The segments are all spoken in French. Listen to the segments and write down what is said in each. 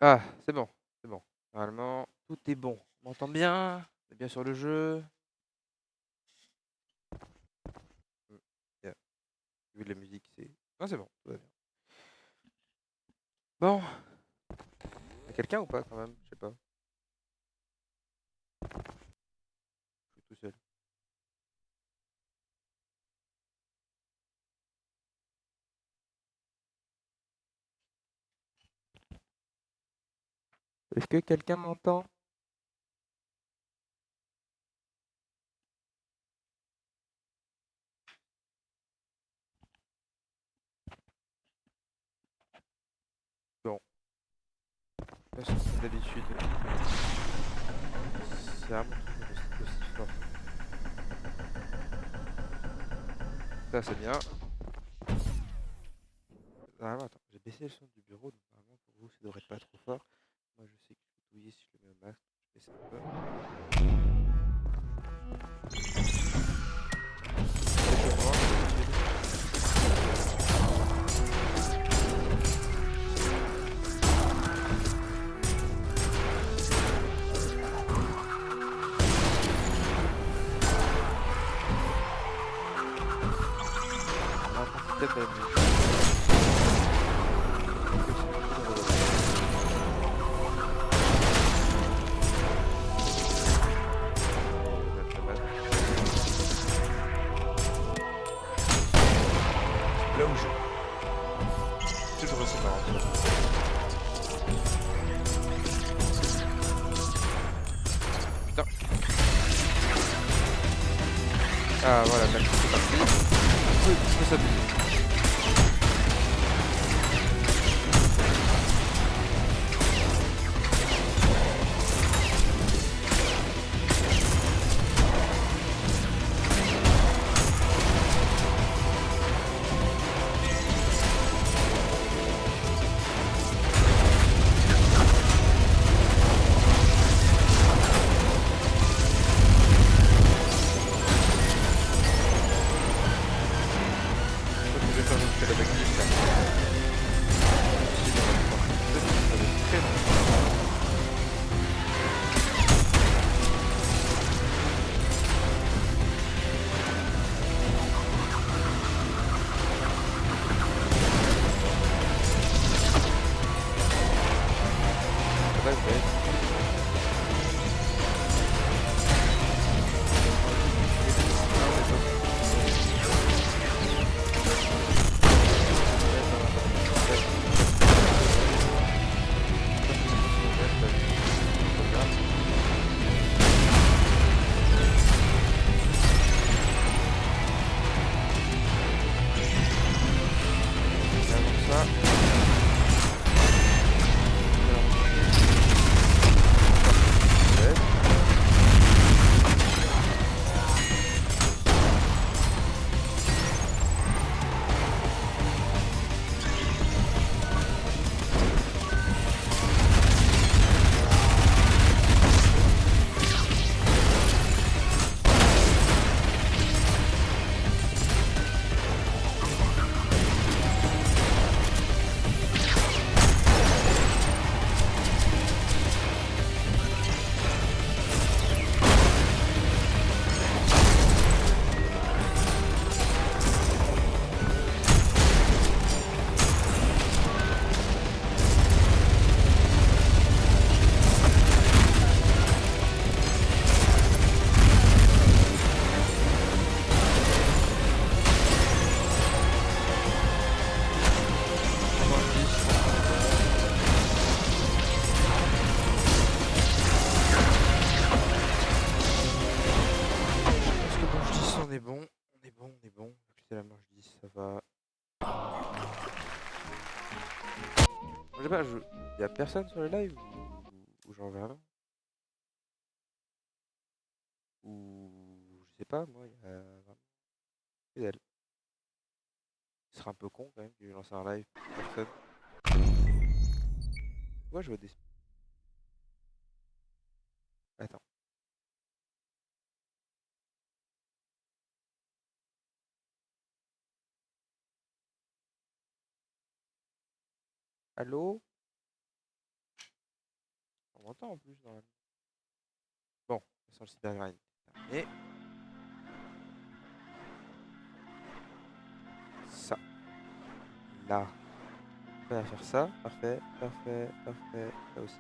Ah, c'est bon, c'est bon. Normalement, tout est bon. On m'entend bien? On est bien sur le jeu? Hmm, yeah. Vu de la musique, c'est. Non, c'est bon, tout va bien. Bon, y'a quelqu'un ou pas quand même? Je sais pas. Je suis tout seul. Est-ce que quelqu'un m'entend? Bon, parce que comme d'habitude, c'est vraiment toujours aussi fort. Ça, c'est bien. Normalement, attends, j'ai baissé le son du bureau, donc normalement pour vous, ça devrait être pas trop fort. Moi, je sais que je peux touiller si je le mets au max, donc je baisse un peu. Allez, pour moi, comme d'habitude. On a un système de la musique. Que c'est beaucoup de reverb. Je vais mettre le masque. Explosion. Toujours aussi marrant ça. Putain. Ah voilà, même si c'est parti. On peut s'amuser. Je crois que je vais faire jusqu'à la backlist là. Difficile, on va pouvoir tenir, ça va être très long. Ça va, je vais être. Ah, on est pas fou. Attends, attends. Tac, comme je suis sur le net, là, je regarde. Mais avant ça, je vais enregistrer une partie du test. Bon, je dis, je pense qu'on est bon. Je pense que bon, je dis, on est bon. On est bon, on est bon. Appuyer la main, je dis, ça va. Je sais pas, y a personne sur le live ou j'en vais rien? Ou je sais pas, moi, il y a vraiment que dalle. Ce serait un peu con quand même que j'ai lancé un live pour personne. Pourquoi je vois des. Attends. Allô? On m'entend en plus normalement. Bon, ça sent le cyber grind. Terminé. Ça. Là. On va faire ça. Parfait, parfait, parfait. Là aussi.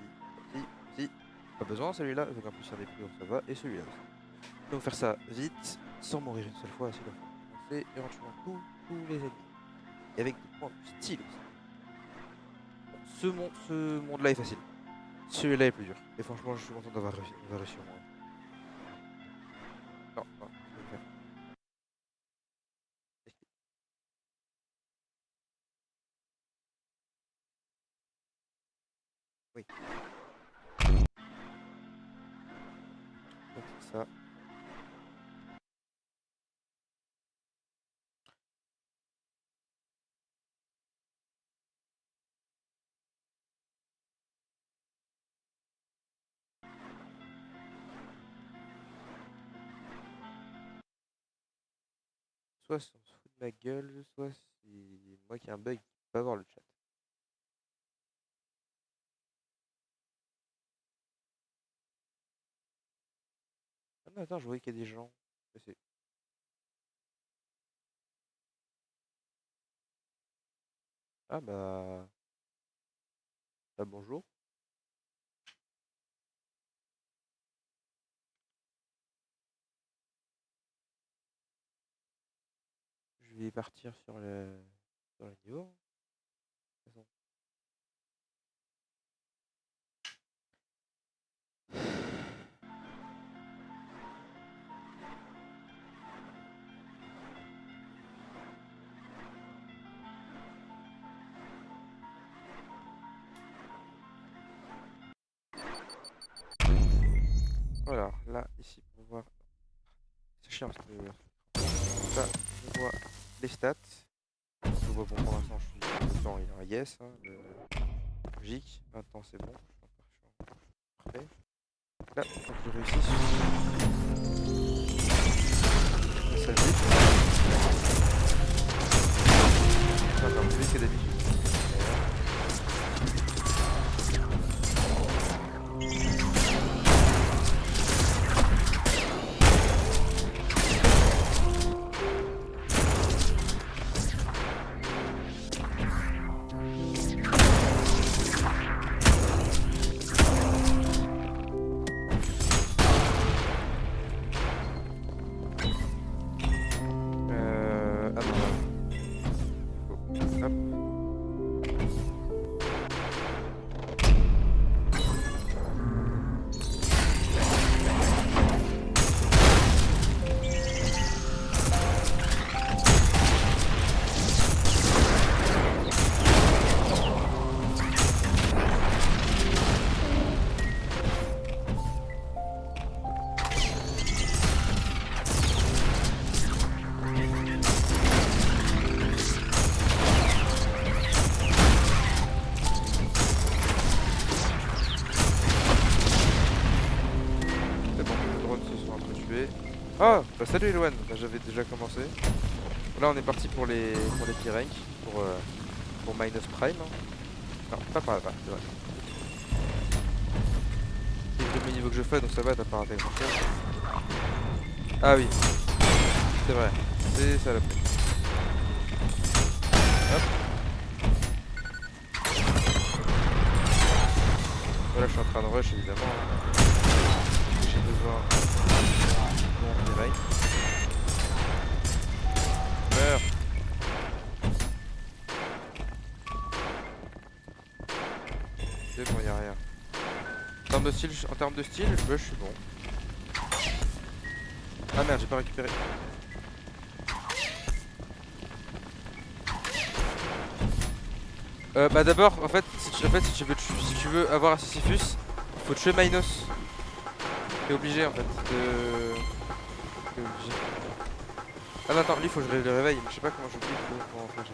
Aussi, aussi. Pas besoin celui-là. Donc en plus il y en a plus, donc ça va. Et celui-là aussi. Donc faire ça vite, sans mourir une seule fois, s'il le faut. Commencer et en tuant tous les ennemis. Et avec des points de style aussi. Bon, ce monde-là est facile. Celui-là est plus dur. Et franchement, je suis content d'avoir réussi au moins. Non, non, je vais le faire. Oui. Donc c'est ça. Soit on se fout de ma gueule, soit c'est moi qui ai un bug qui peut pas voir le chat. Ah non, attends, je voyais qu'il y a des gens. Ah bah... Bah bonjour. Je vais partir sur le niveau. De toute façon. Voilà, là, ici, pour voir... C'est chiant parce que... Ça, je vois les stats. Je vois, bon, pour l'instant, je suis le temps, il est en yes. Hein, logique. Maintenant, c'est bon. Je suis parfait. Là, faut que je réussisse. Ça vite. Encore plus vite que d'habitude. Ah, bah salut Eloane, bah, j'avais déjà commencé. Là on est parti pour les P-Rank, pour Minus Prime. Non, pas par là-bas, c'est vrai. C'est le premier niveau que je fais, donc ça va, t'as pas raté grand chose. Ah oui, c'est vrai, c'est ça la peine. Hop. Voilà, je suis en train de rush évidemment. J'ai besoin de mon P-Rank. Meurs. C'est bon, y'a rien. En termes de style, je suis bon. Ah merde, j'ai pas récupéré. Bah d'abord, en fait, si tu veux avoir un Sisyphus, faut tuer Minos. T'es obligé en fait de... T'es obligé. Ah non, attends, lui faut que je le réveille, mais je sais pas comment j'oublie comment faire.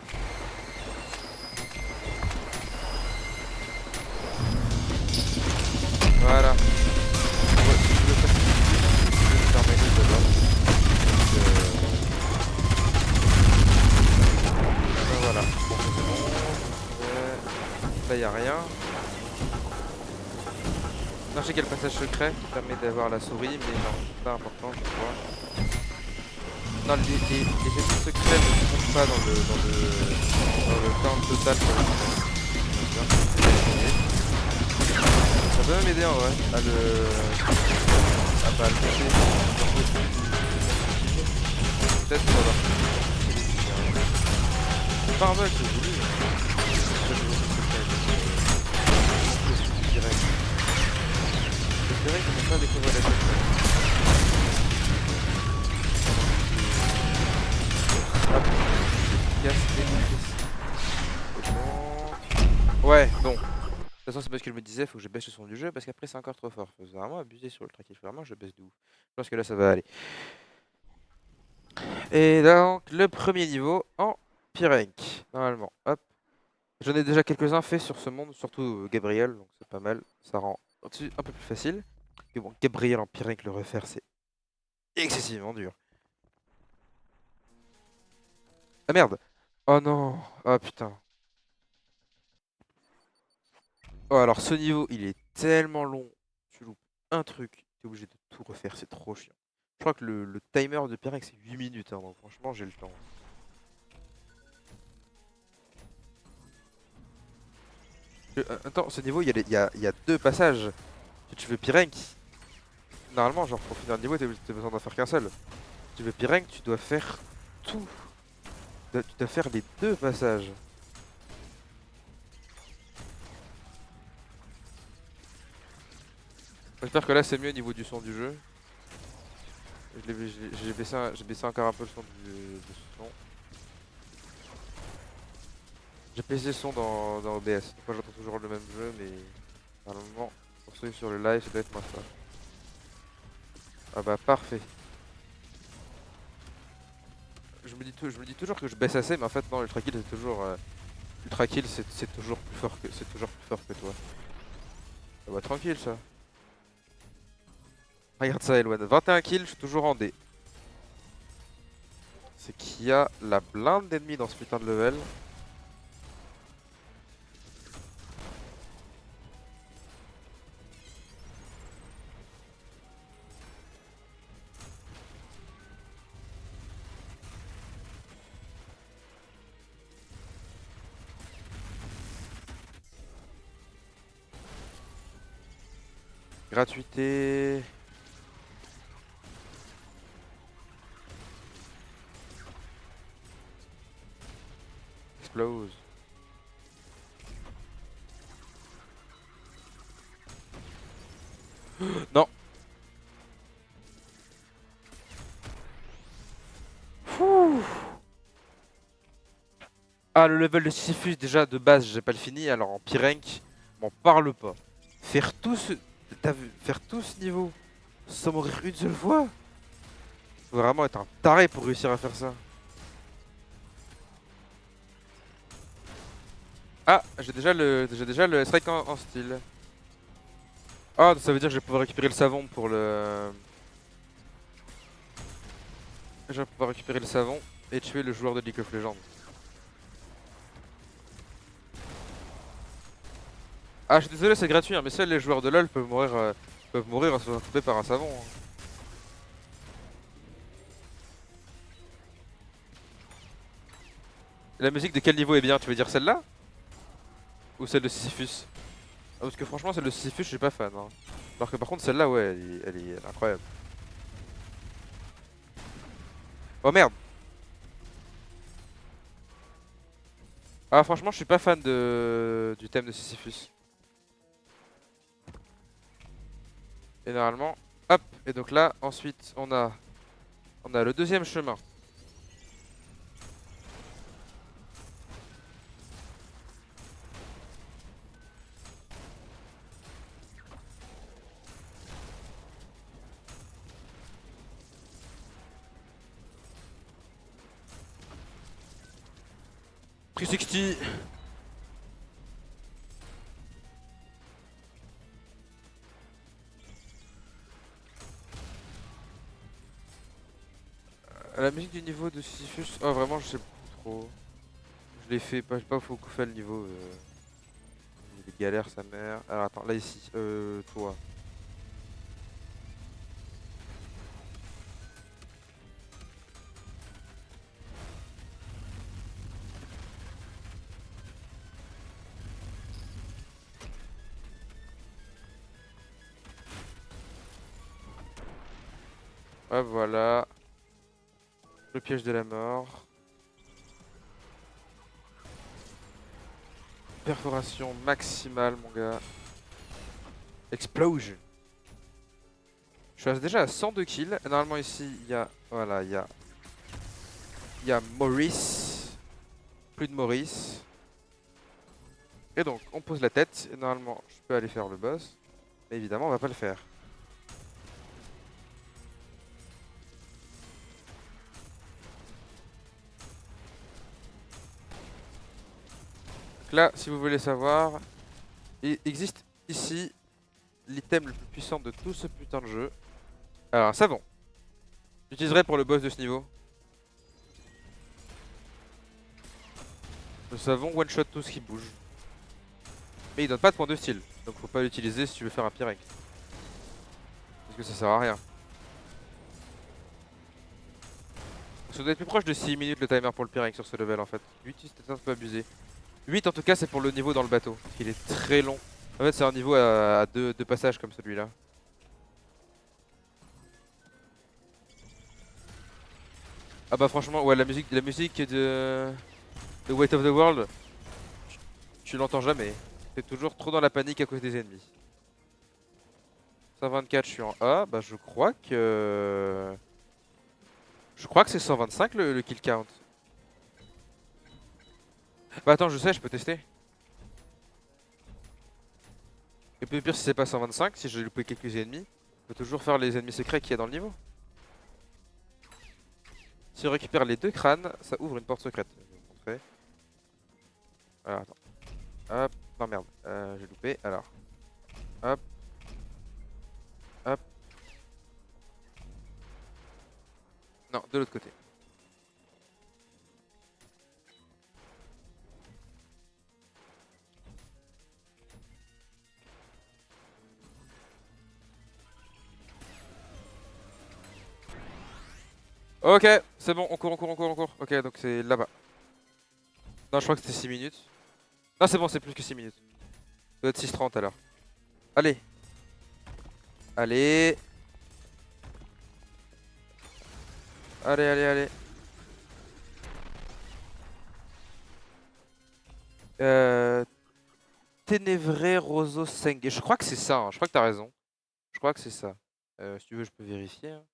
Voilà. Ouais, si tu veux faire Sisyphus, je vais faire Minos d'abord. Voilà. Bon, c'est bon. Là y'a rien. Non, je sais qu'il y a le passage secret qui permet d'avoir la souris, mais non, c'est pas important, je crois. Non, les ennemis secrets ne sont pas dans le temps total pour le moment. Ça peut même m'aider en vrai à le. À pas le passer. Peut-être qu'on va voir. C'est pas un bug, c'est voulu. Direct. J'espérais qu'on ne pas découvrir la tête. Hop. Casse les bon. Ouais, bon. De toute façon, c'est parce que je me disais, faut que je baisse le son du jeu parce qu'après, c'est encore trop fort. Faut vraiment abuser sur le track. Il faut vraiment que je baisse de ouf. Je pense que là, ça va aller. Et donc, le premier niveau en Pyrenk, normalement. Hop. J'en ai déjà quelques-uns faits sur ce monde, surtout Gabriel, donc c'est pas mal. Ça rend un peu plus facile. Mais bon, Gabriel en Pyrenk, le refaire, c'est excessivement dur. Ah merde! Oh non! Oh putain. Oh alors ce niveau, il est tellement long. Tu loupes un truc, t'es obligé de tout refaire, c'est trop chiant. Je crois que le timer de Pyrenk, c'est 8 minutes, hein, donc franchement, j'ai le temps. Attends, ce niveau, il y a deux passages. Si tu veux Pyrenk, normalement, genre pour finir le niveau, t'as besoin d'en faire qu'un seul. Si tu veux Pyrenk, tu dois faire tout. Tu dois faire les deux passages. J'espère que là c'est mieux au niveau du son du jeu. J'ai baissé encore un peu le son du son. J'ai baissé le son dans OBS. Moi j'entends toujours le même jeu, mais normalement, pour ceux sur le live, ça doit être moins ça. Ah bah parfait. Je me dis toujours que je baisse assez, mais en fait non, Ultra Kill c'est toujours Ultra Kill c'est toujours plus fort que toi. Ah bah tranquille ça. Regarde ça Elwan, 21 kills, je suis toujours en D. C'est qu'il y a la blinde d'ennemis dans ce putain de level. Gratuité. Explose. Non. Fouh. Ah, le level de Sisyphus déjà de base j'ai pas le fini, alors en Pyrenk, m'en parle pas. Faire tout ce... T'as vu, faire tout ce niveau sans mourir une seule fois? Faut vraiment être un taré pour réussir à faire ça. Ah, j'ai déjà le strike en style. Ah, ça veut dire que je vais pouvoir récupérer le savon pour le... Je vais pouvoir récupérer le savon et tuer le joueur de League of Legends. Ah, je suis désolé, c'est gratuit, hein, mais seuls les joueurs de LoL peuvent mourir en se faisant couper par un savon. Hein. La musique de quel niveau est bien? Tu veux dire celle-là? Ou celle de Sisyphus? Ah, parce que franchement, celle de Sisyphus, je suis pas fan. Hein. Alors que par contre, celle-là, ouais, elle est incroyable. Oh merde! Ah, franchement, je suis pas fan du thème de Sisyphus. Et normalement, hop! Et donc là, ensuite, on a le deuxième chemin. Prix 60. La musique du niveau de Sisyphus, oh vraiment je sais plus trop. Je l'ai fait, pas beaucoup fait le niveau. Il est galère sa mère. Alors attends, là ici, toi. Hop, voilà. Le piège de la mort. Perforation maximale, mon gars. Explosion. Je suis déjà à 102 kills. Normalement, ici, il y a. Voilà, il y a. Il y a Maurice. Plus de Maurice. Et donc, on pose la tête. Et normalement, je peux aller faire le boss. Mais évidemment, on va pas le faire. Donc là, si vous voulez savoir, il existe ici l'item le plus puissant de tout ce putain de jeu. Alors, un savon. J'utiliserai pour le boss de ce niveau. Le savon one-shot tout ce qui bouge. Mais il donne pas de point de style. Donc faut pas l'utiliser si tu veux faire un Pyrex. Parce que ça sert à rien. Ça doit être plus proche de 6 minutes le timer pour le Pyrex sur ce level en fait. 8 c'était un peu abusé. 8 en tout cas c'est pour le niveau dans le bateau. Parce qu'il est très long. En fait c'est un niveau à deux passages comme celui-là. Ah bah franchement ouais la musique de Weight of the World, tu l'entends jamais. T'es toujours trop dans la panique à cause des ennemis. 124 je suis en A, bah je crois que... Je crois que c'est 125 le kill count. Bah attends je sais je peux tester. Et puis pire si c'est pas 125, si j'ai loupé quelques ennemis, je peux toujours faire les ennemis secrets qu'il y a dans le niveau. Si on récupère les 2 crânes, ça ouvre une porte secrète. Je vais vous montrer. Alors attends. Hop. Non merde, j'ai loupé. Alors. Hop. Hop. Non, de l'autre côté. Ok, c'est bon, on court, on court, on court, on court. Ok, donc c'est là-bas. Non, je crois que c'était 6 minutes. Non, c'est bon, c'est plus que 6 minutes. Ça doit être 6:30 alors. Allez. Allez. Allez, allez, allez. Euh... Ténévré Rosso Senge. Je crois que c'est ça, hein. Je crois que t'as raison. Je crois que c'est ça. Si tu veux, je peux vérifier, hein.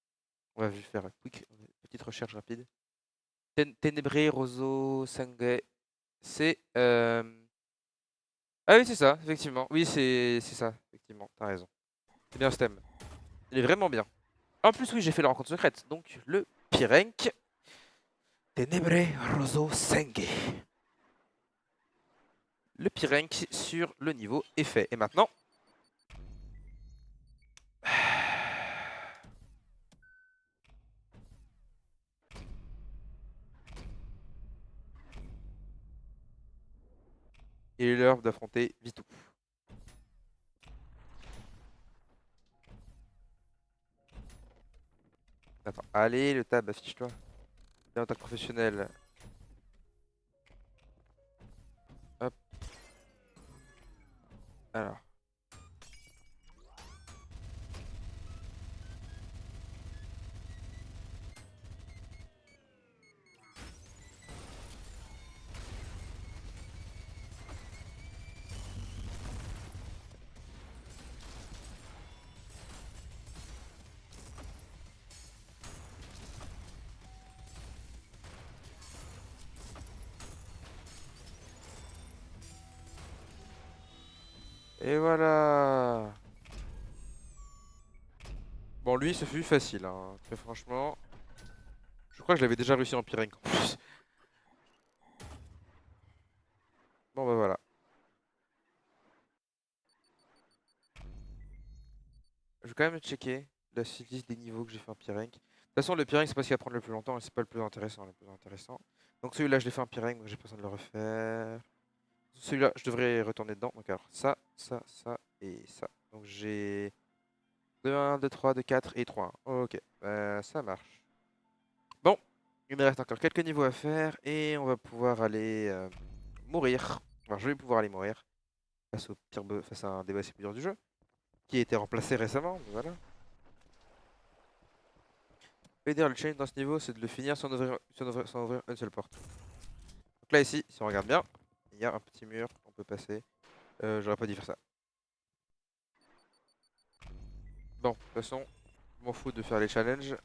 On va juste faire une petite recherche rapide. Ténébré Rosso Sangue. C'est. Ah oui, c'est ça, effectivement. Oui, c'est ça, effectivement. T'as raison. C'est bien ce thème. Il est vraiment bien. En plus, oui, j'ai fait la rencontre secrète. Donc, le Pyrenk. Ténébré Rosso Sangue. Le Pyrenk sur le niveau est fait. Et maintenant. Il est l'heure d'affronter Vitou. Attends, allez, le tab, affiche-toi. Bien en tant que professionnel. Hop. Alors. Et voilà. Bon, lui, ce fut facile, hein. Très franchement. Je crois que je l'avais déjà réussi en Pyrenk en plus. Bon, bah voilà. Je vais quand même checker la liste des niveaux que j'ai fait en Pyrenk. De toute façon, le Pyrenk, c'est pas ce qui va prendre le plus longtemps et c'est pas le plus intéressant. Le plus intéressant. Donc celui-là, je l'ai fait en Pyrenk, donc j'ai pas besoin de le refaire. Celui-là, je devrais retourner dedans. Donc alors, ça, ça, ça et ça. Donc j'ai 2, 1, 2, 3, 2, 4 et 3. Ok, ça marche. Bon, il me reste encore quelques niveaux à faire et on va pouvoir aller mourir. Enfin, je vais pouvoir aller mourir face au pire face à un des boss les plus durs du jeu, qui a été remplacé récemment. Mais voilà. Dire le challenge dans ce niveau, c'est de le finir sans ouvrir une seule porte. Donc là, ici, si on regarde bien, il y a un petit mur, on peut passer. J'aurais pas dû faire ça. Bon, de toute façon, je m'en fous de faire les challenges.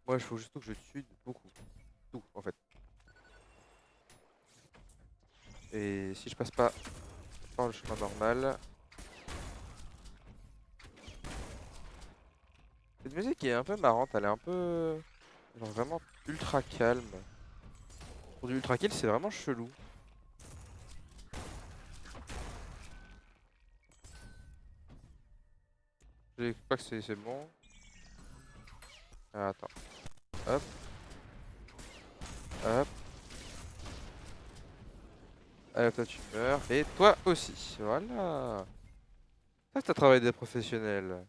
Moi, il faut juste que je tue beaucoup. Tout, en fait. Et si je passe pas par le chemin normal... Cette musique est un peu marrante, elle est un peu... Genre vraiment ultra calme. Pour du ultra kill, c'est vraiment chelou. Je crois que c'est bon. Ah, attends. Hop. Hop. Allez, toi tu meurs. Et toi aussi. Voilà. Ça, c'est un travail des professionnels.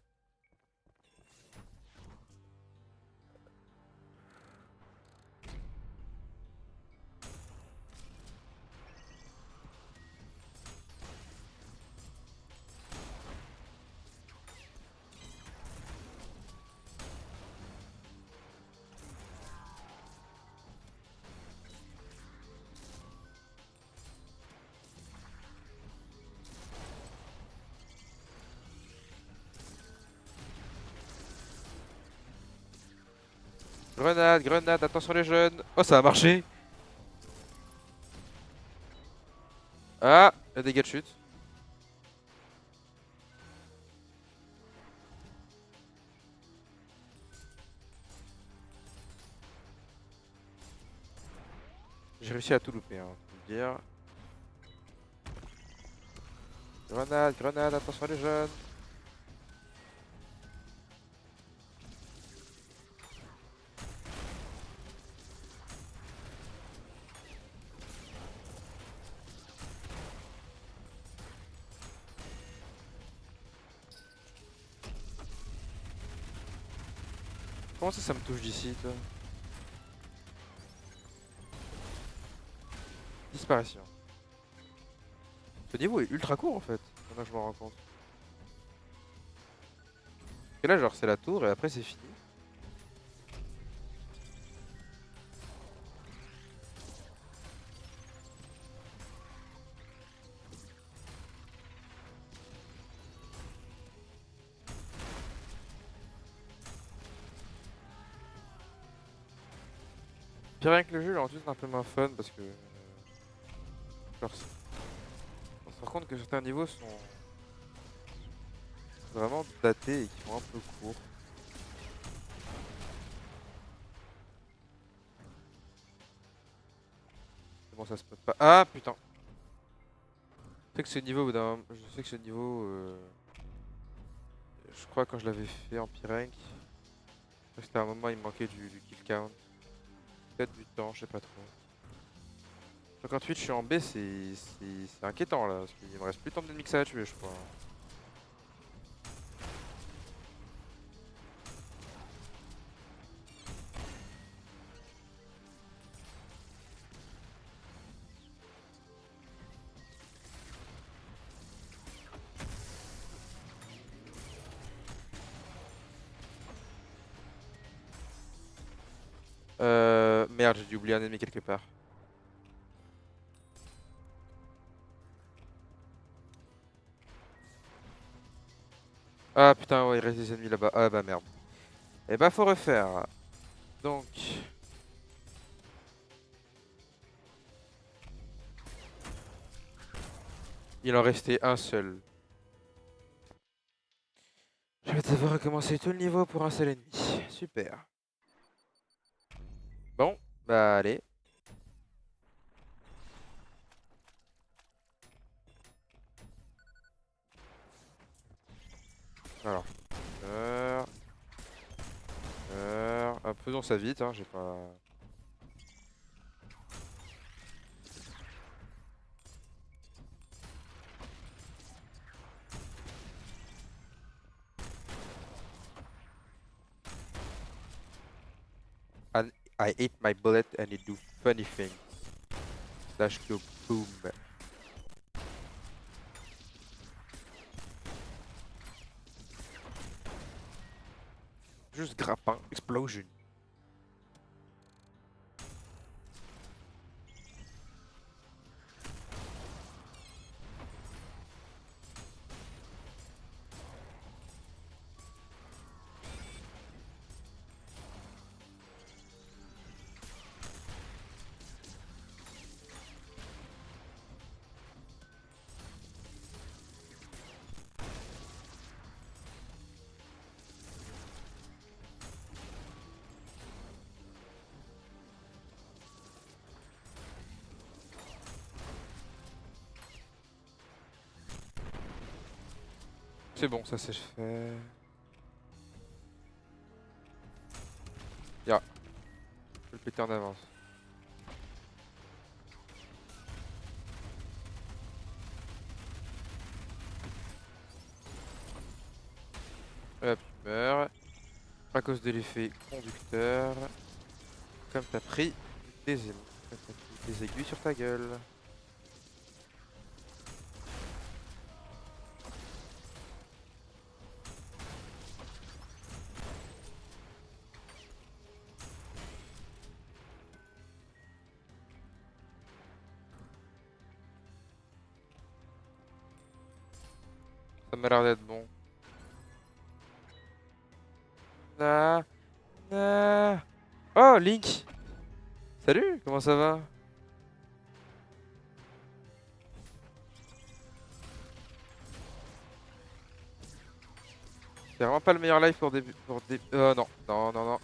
Grenade, grenade, attention les jeunes. Oh, ça a marché. Ah, le dégât de chute. J'ai réussi à tout louper, hein, faut le dire. Grenade, grenade, attention les jeunes. Comment ça me touche d'ici, toi? Disparition. Ce niveau est ultra court en fait, maintenant que je m'en rends compte. Et là, genre, c'est la tour et après, c'est fini. Puis rien que le jeu, en plus, c'est un peu moins fun parce que. Genre, on se rend compte que certains niveaux sont vraiment datés et qui sont un peu courts. Bon, ça se peut pas. Ah putain! Je sais que ce niveau, au bout je sais que ce niveau. Je crois quand je l'avais fait en P-Rank, c'était un moment il me manquait du kill count. Peut-être du temps, je sais pas trop. Donc en Twitch, je suis en B, c'est inquiétant là, parce qu'il me reste plus tant d'ennemis que ça à tuer, je crois. Merde, j'ai dû oublier un ennemi quelque part. Ah putain, ouais, il reste des ennemis là-bas. Ah bah merde. Et bah faut refaire. Donc. Il en restait un seul. Je vais devoir recommencer tout le niveau pour un seul ennemi. Super. Bon, bah allez. Alors. Meurs. Meurs. Hop, faisons ça vite, hein, j'ai pas... And I ate my bullet and it do funny things. Slash go boom. Juste grappin. Explosion. C'est bon, ça c'est fait. Ya. Je vais le péter en avance. Hop, tu meurs. À cause de l'effet conducteur. Comme t'as pris comme t'as pris des aiguilles sur ta gueule. Ça m'a l'air d'être bon. Ah, ah. Oh, Link! Salut, comment ça va? C'est vraiment pas le meilleur live pour début. Non, non, non, non.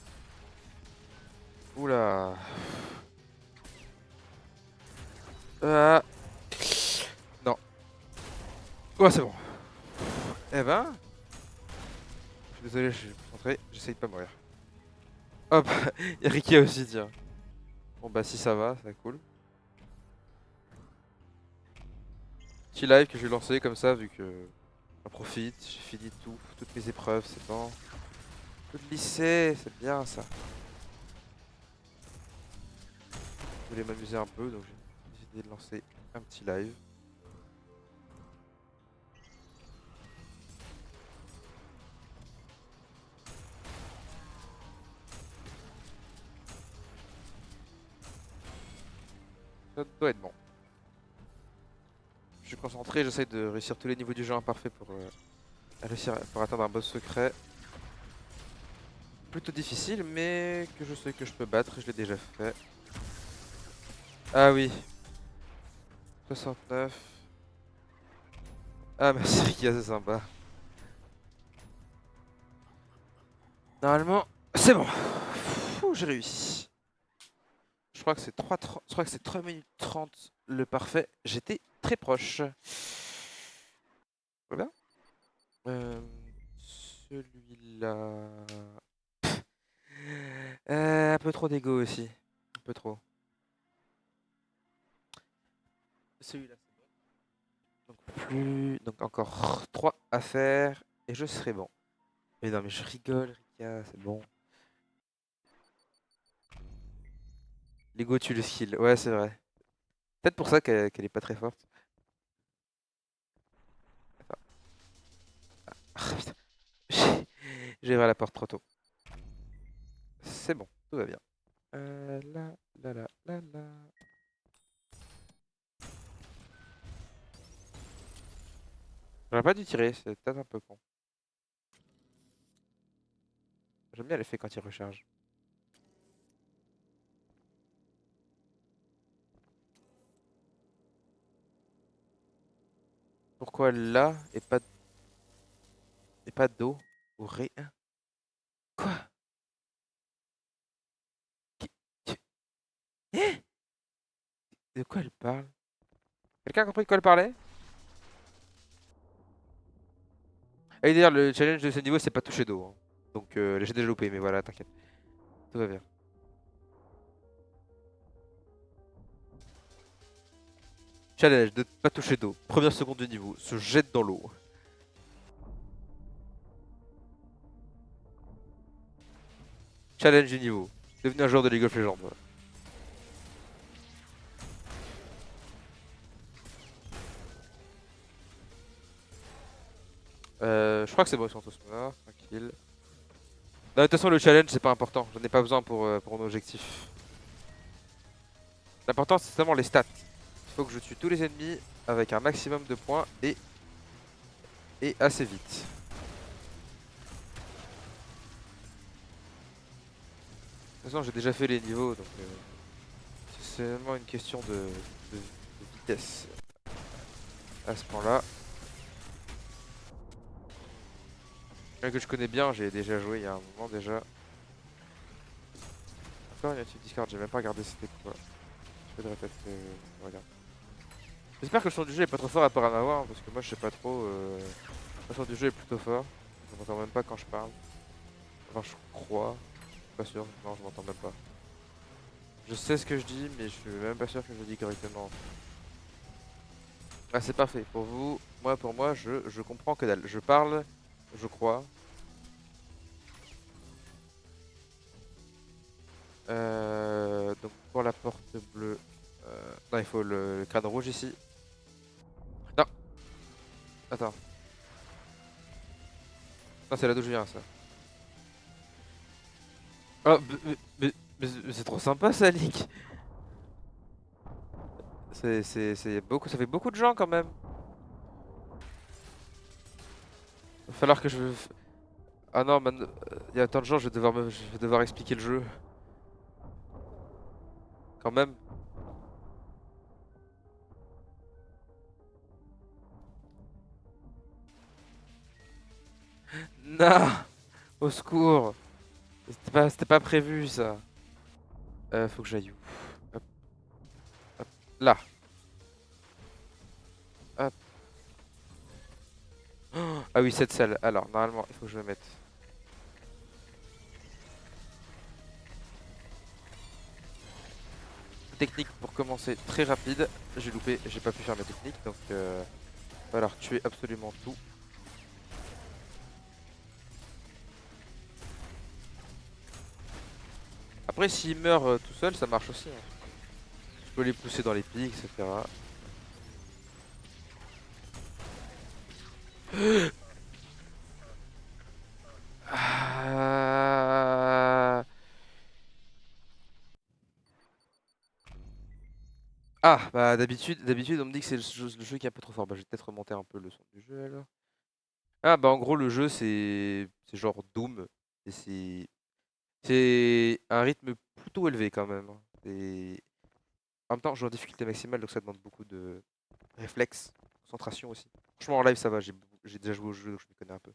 Oula. Ah. Non. Ouais, c'est bon. Eh ben. Je suis désolé, je suis concentré. J'essaye de pas mourir. Hop. Y'a Ricky aussi, tiens. Bon, bah, si ça va, c'est cool. Petit live que je vais lancer comme ça, vu que. J'en profite. J'ai fini toutes mes épreuves, c'est bon. Tout le lycée, c'est bien ça. Je voulais m'amuser un peu, donc j'ai décidé de lancer un petit live. Ça doit être bon. Je suis concentré, j'essaie de réussir tous les niveaux du jeu imparfait pour atteindre un boss secret. Plutôt difficile, mais que je sais que je peux battre, je l'ai déjà fait. Ah oui. 69. Ah merci Rika, c'est sympa. Normalement, c'est bon. J'ai réussi. Je crois que c'est 3 minutes 30 le parfait. J'étais très proche. Voilà. Celui-là. Un peu trop d'ego aussi. Un peu trop. Celui-là, c'est bon. Donc encore 3 à faire et je serai bon. Mais non, mais je rigole, Rika, c'est bon. L'ego tue le skill. Ouais, c'est vrai. Peut-être pour ça qu'elle est pas très forte. Attends. Ah, putain. J'ai ouvert la porte trop tôt. C'est bon, tout va bien. Là, là, là, là, là. J'aurais pas dû tirer, c'est peut-être un peu con. J'aime bien l'effet quand il recharge. Pourquoi là et pas d'eau ou rien? Quoi? Qui- qui- Eh, de quoi elle parle? Quelqu'un a compris de quoi elle parlait? Et d'ailleurs, le challenge de ce niveau, c'est pas toucher d'eau, hein. Donc j'ai déjà loupé, mais voilà, t'inquiète. Tout va bien. Challenge de pas toucher d'eau. Première seconde du niveau, se jette dans l'eau. Challenge du niveau. Devenir un joueur de League of Legends. Voilà. Je crois que c'est bon, ils sont tous morts. Tranquille. Non, de toute façon, le challenge, c'est pas important. J'en ai pas besoin pour mon objectif. L'important, c'est seulement les stats. Il faut que je tue tous les ennemis avec un maximum de points et assez vite. De toute façon, j'ai déjà fait les niveaux, donc c'est seulement une question de vitesse à ce point-là. Un que je connais bien, j'ai déjà joué il y a un moment déjà. Encore une active Discord, j'ai même pas regardé c'était quoi. Je vais peut-être regarder. J'espère que le son du jeu est pas trop fort à part à ma voix, hein, parce que moi je sais pas trop. Le son du jeu est plutôt fort. Je m'entends même pas quand je parle. Enfin, je crois. Pas sûr. Non, je m'entends même pas. Je sais ce que je dis, mais je suis même pas sûr que je le dis correctement. Ah, c'est parfait. Pour vous, pour moi, je comprends que dalle. Je parle, je crois. Donc pour la porte bleue, non, il faut le crâne rouge ici. Non, attends. Non, c'est là d'où je viens, ça. Oh, mais c'est trop sympa, ça, Link. Ça fait beaucoup de gens quand même. Va falloir que je. Ah non, man, il y a tant de gens, je vais devoir expliquer le jeu. Quand même. Non, au secours. C'était pas prévu ça. Faut que j'aille où? Hop, hop, là. Hop. Oh, ah oui, cette salle. Alors, normalement, il faut que je me mette. Technique pour commencer très rapide. J'ai loupé, j'ai pas pu faire ma technique, donc va falloir tuer absolument tout. Après, s'il meurt tout seul, ça marche aussi, hein. Je peux les pousser dans les pics, etc. Ah, ah, bah d'habitude on me dit que c'est le jeu qui est un peu trop fort. Bah je vais peut-être remonter un peu le son du jeu alors. Ah bah en gros le jeu c'est genre Doom et c'est un rythme plutôt élevé quand même, hein. Et en même temps je joue en difficulté maximale donc ça demande beaucoup de réflexe, concentration aussi. Franchement en live ça va, j'ai déjà joué au jeu donc je m'y connais un peu.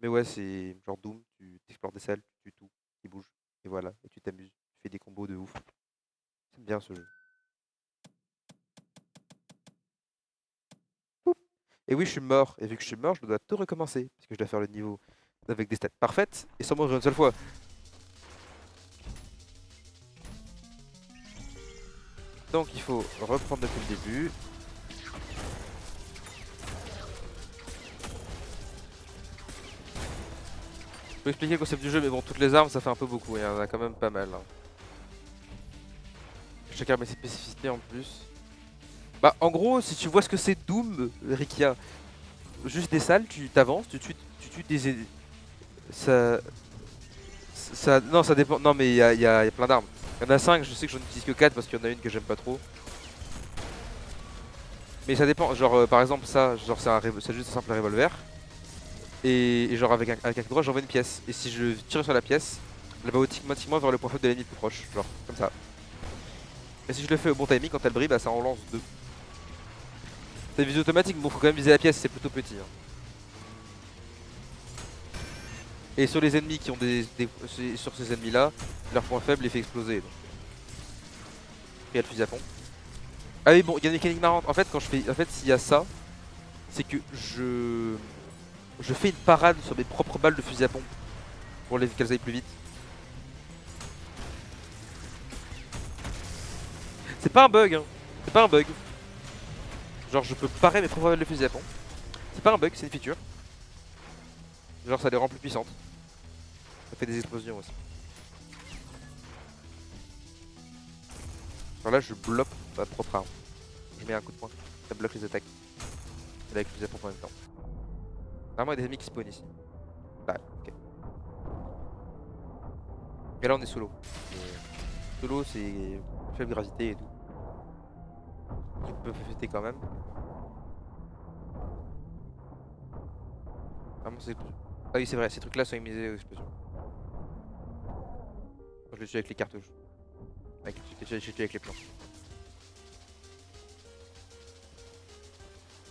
Mais ouais c'est genre Doom, tu explores des salles, tu tues tout, qui bouge et voilà et tu t'amuses, tu fais des combos de ouf. C'est bien ce jeu. Poup. Et oui, je suis mort. Et vu que je suis mort, je dois tout recommencer. Parce que je dois faire le niveau avec des stats parfaites et sans mourir une seule fois. Donc il faut reprendre depuis le début. Je peux expliquer le concept du jeu, mais bon, toutes les armes, ça fait un peu beaucoup. Il y en a quand même pas mal, hein. Chacun met ses spécificités en plus. Bah, en gros, si tu vois ce que c'est Doom, Rikia, juste des salles, tu t'avances, tu tues des. Ça. Non, ça dépend. Non, mais il y a plein d'armes. Il y en a 5, je sais que j'en utilise que 4 parce qu'il y en a une que j'aime pas trop. Mais ça dépend, genre par exemple ça, genre c'est juste un simple revolver. Et genre avec un clic droit j'envoie une pièce. Et si je tire sur la pièce, elle va automatiquement vers le point faible de l'ennemi le plus proche. Genre comme ça. Et si je le fais au bon timing, quand elle brille, bah ça en lance deux. C'est visée automatique, mais bon faut quand même viser la pièce, c'est plutôt petit, hein. Et sur les ennemis qui ont sur ces ennemis là, leur point faible les fait exploser. Donc. Et il y a le fusil à pompe. Ah oui bon, il y a une mécanique marrante. En fait quand je fais. En fait s'il y a ça, c'est que je fais une parade sur mes propres balles de fusil à pompe pour qu'elles aillent plus vite. C'est pas un bug, hein. C'est pas un bug. Genre je peux parer mes propres balles de fusil à pompe. C'est pas un bug, c'est une feature. Genre ça les rend plus puissantes. Ça fait des explosions aussi. Alors là je bloque ma propre arme. Je mets un coup de poing. Ça bloque les attaques. Et là avec le fusil à pompe en même temps. Normalement il y a des ennemis qui spawnent ici. Bah ok. Mais là on est sous l'eau. Sous l'eau c'est faible gravité et tout. On peut fêter quand même. Vraiment c'est. Ah oui c'est vrai, ces trucs là sont immunisés aux explosions. Je le tue avec les cartouches. Je le tue avec les plans.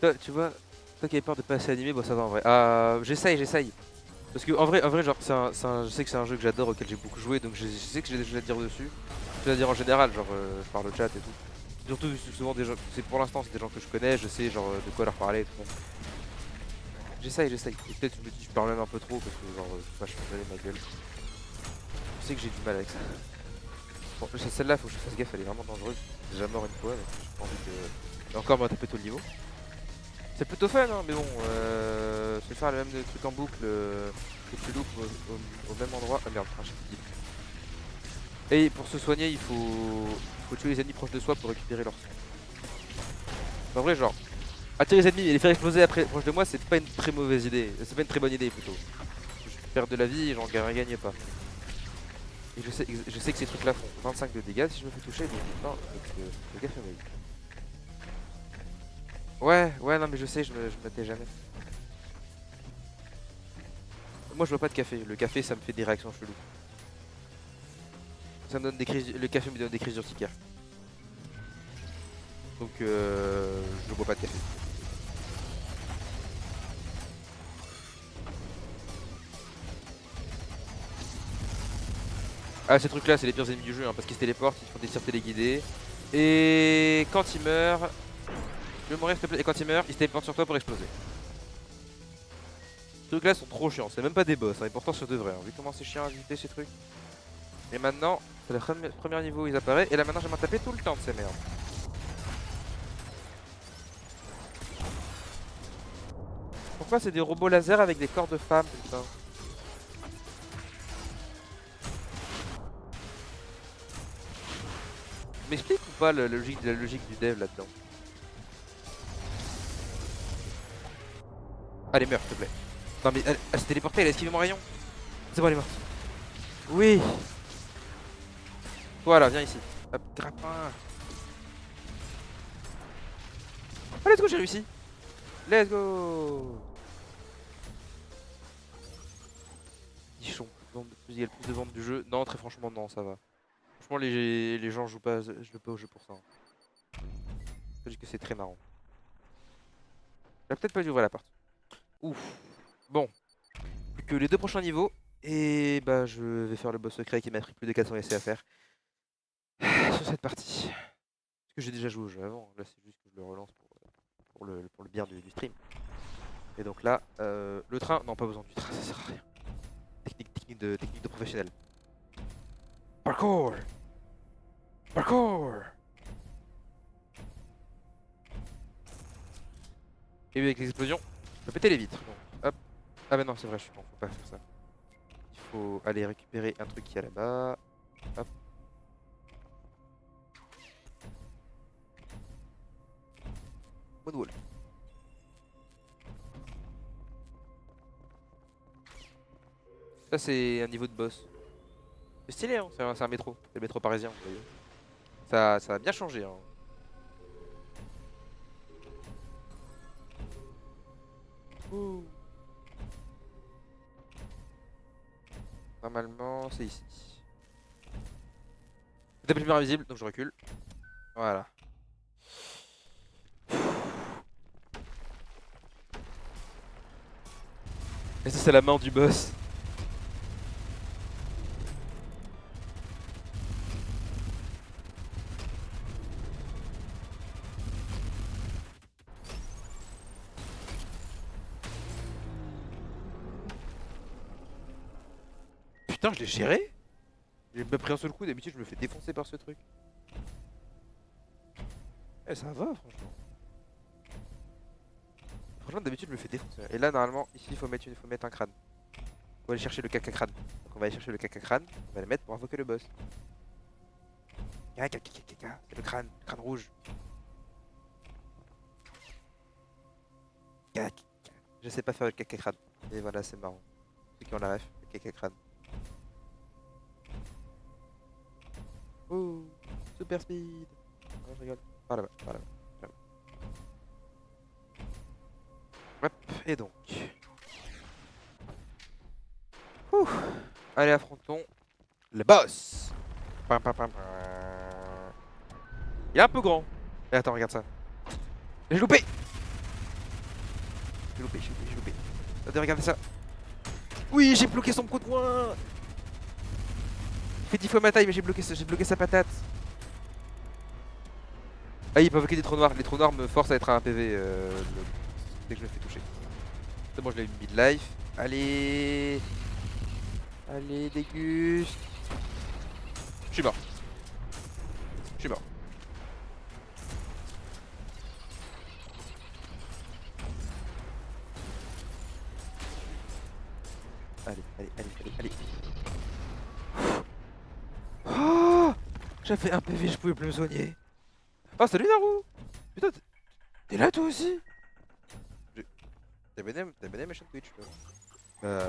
Toi, tu vois, toi qui avais peur de pas assez animé, bon ça va en vrai. J'essaye. Parce que en vrai genre je sais que c'est un jeu que j'adore, auquel j'ai beaucoup joué, donc je sais que j'ai des choses à dire dessus. Des choses à dire en général, genre par le chat et tout. Surtout souvent des gens, pour l'instant c'est des gens que je connais, je sais genre de quoi leur parler et tout. J'essaye. Et peut-être je me dis je parle même un peu trop parce que genre faut pas changer ma gueule. Je sais que j'ai du mal avec ça. Bon, celle-là faut que je fasse gaffe, elle est vraiment dangereuse. J'ai déjà mort une fois donc j'ai pas envie de. Et encore me taper tout le niveau. C'est plutôt fun hein, mais bon c'est faire le même truc en boucle que tu loupes au même endroit. Ah merde, j'ai dit. Et pour se soigner il faut tuer les ennemis proches de soi pour récupérer leur sang. En vrai genre attirer les ennemis et les faire exploser après proche de moi c'est pas une très mauvaise idée. C'est pas une très bonne idée plutôt. Je perds de la vie et j'en gagne pas. Et je sais que ces trucs là font 25 de dégâts si je me fais toucher, donc non, le gars fait mal. Ouais, non mais je sais, je me tais jamais. Moi je vois pas de café, le café ça me fait des réactions cheloues. Ça me donne des crises, le café me donne des crises d'urticaire. Donc je bois pas de café. Ah ces trucs là c'est les pires ennemis du jeu hein, parce qu'ils se téléportent, ils font des tirs téléguidés. Et quand ils meurent, je vais mourir s'il te plaît, et quand ils meurent, ils se téléportent sur toi pour exploser. Ces trucs là sont trop chiants, c'est même pas des boss, hein, et pourtant ça devrait, hein, vu comment c'est chiant à éviter ces trucs. Et maintenant, c'est le premier niveau où ils apparaissent, et là maintenant je vais m'en taper tout le temps de ces merdes. Pourquoi c'est des robots laser avec des corps de femmes putain? M'explique ou pas la logique du dev là-dedans? Allez meurs s'il te plaît. Non mais elle s'est téléportée, elle a esquivé mon rayon. C'est bon elle est morte. Oui. Voilà, viens ici. Hop, grappin. Oh let's go, j'ai réussi. Let's go. Nichon, il y a le plus de ventes du jeu. Non, très franchement non, ça va. Franchement les gens jouent pas, je joue pas au jeu pour ça. Hein. Je dis que c'est très marrant. J'ai peut-être pas dû ouvrir la porte. Ouf. Bon. Plus que les 2 prochains niveaux. Et bah je vais faire le boss secret qui m'a pris plus de 400 essais à faire. Sur cette partie. Parce que j'ai déjà joué au jeu avant. Là c'est juste que je le relance pour le bien du stream. Et donc là, le train, non pas besoin du train, ça sert à rien. Technique de professionnel. Parkour. Et avec l'explosion, je peux péter les vitres. Donc, hop. Ah bah non c'est vrai, je suis con, faut pas faire ça. Il faut aller récupérer un truc qui est là-bas. Hop. Moonwall. Ça c'est un niveau de boss. C'est stylé hein, c'est un métro. C'est le métro parisien, vous voyez. Ça a bien changé hein. Ouh. Normalement c'est ici. C'est plus invisible donc je recule. Voilà. Et ça c'est la main du boss. Putain, je l'ai géré. J'ai même pris un seul coup, d'habitude je me fais défoncer par ce truc. Eh ça va franchement. Franchement d'habitude je me fais défoncer. Et là normalement ici il faut mettre un crâne. Faut aller chercher le caca crâne. Donc on va aller chercher le caca crâne, on va le mettre pour invoquer le boss. Caca, c'est le crâne rouge. Caca. Je sais pas faire le caca crâne. Et voilà c'est marrant. Ceux qui ont la ref, le caca crâne. Ouh, super speed. Non, je rigole. Par là-bas, par là-bas. Hop, et donc. Ouh. Allez, affrontons le boss. Pam, pam, pam, pam. Il est un peu grand. Et attends, regarde ça. J'ai loupé. J'ai loupé. Attendez, regardez ça. Oui, j'ai bloqué son coup de poing. Il fait 10 fois ma taille, mais j'ai bloqué sa patate. Ah, il peut invoquer des trous noirs. Les trous noirs me forcent à être à un PV dès que je me fais toucher. C'est bon, je l'ai eu mid-life. Allez. Allez, déguste. Je suis mort. Je suis mort. Allez, allez, allez, allez, allez. Oh, j'avais un PV, je pouvais plus me soigner. Oh, salut Naru. Putain, t'es là toi aussi? Je- T'as abonné à ma chaîne Twitch, toi?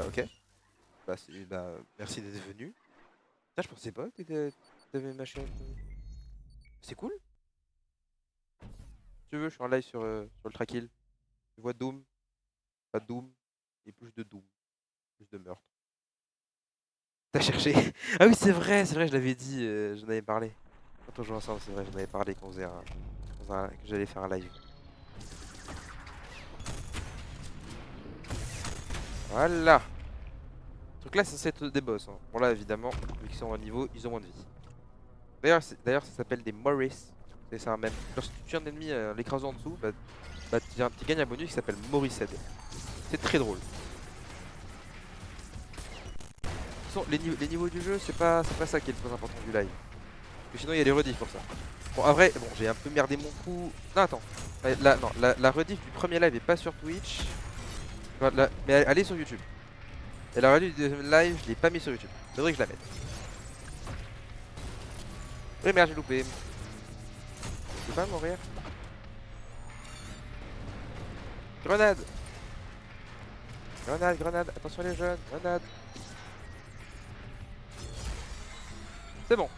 Ok. Bah, merci d'être venu. Putain, je pensais pas que t'avais ma chaîne. C'est cool. Si tu veux, je suis en live sur le Trakill. Tu vois Doom, pas de Doom, et plus de Doom, plus de meurtre. T'as cherché? Ah oui, c'est vrai, je l'avais dit, j'en avais parlé. Quand on joue ensemble, c'est vrai, j'en avais parlé que j'allais faire un live. Voilà. Ce truc là, c'est censé être des boss. Hein. Bon là, évidemment, vu qu'ils sont au niveau, ils ont moins de vie. D'ailleurs, ça s'appelle des Morris. C'est un même. Lorsque tu tues un ennemi en l'écrasant en dessous, tu gagnes un bonus qui s'appelle Morrised. C'est très drôle. De toute façon, les niveaux du jeu, c'est pas ça qui est le plus important du live. Parce que sinon, il y a les rediffs pour ça. Bon, en vrai, bon, j'ai un peu merdé mon coup. Non, attends. Non, la rediff du premier live est pas sur Twitch. Mais elle est sur YouTube. Et la rediff du deuxième live, je l'ai pas mis sur YouTube. Faudrait que je la mette. Oui, merde, j'ai loupé. Je peux pas mourir. Grenade! Grenade, grenade. Attention les jeunes. Grenade. C'est bon.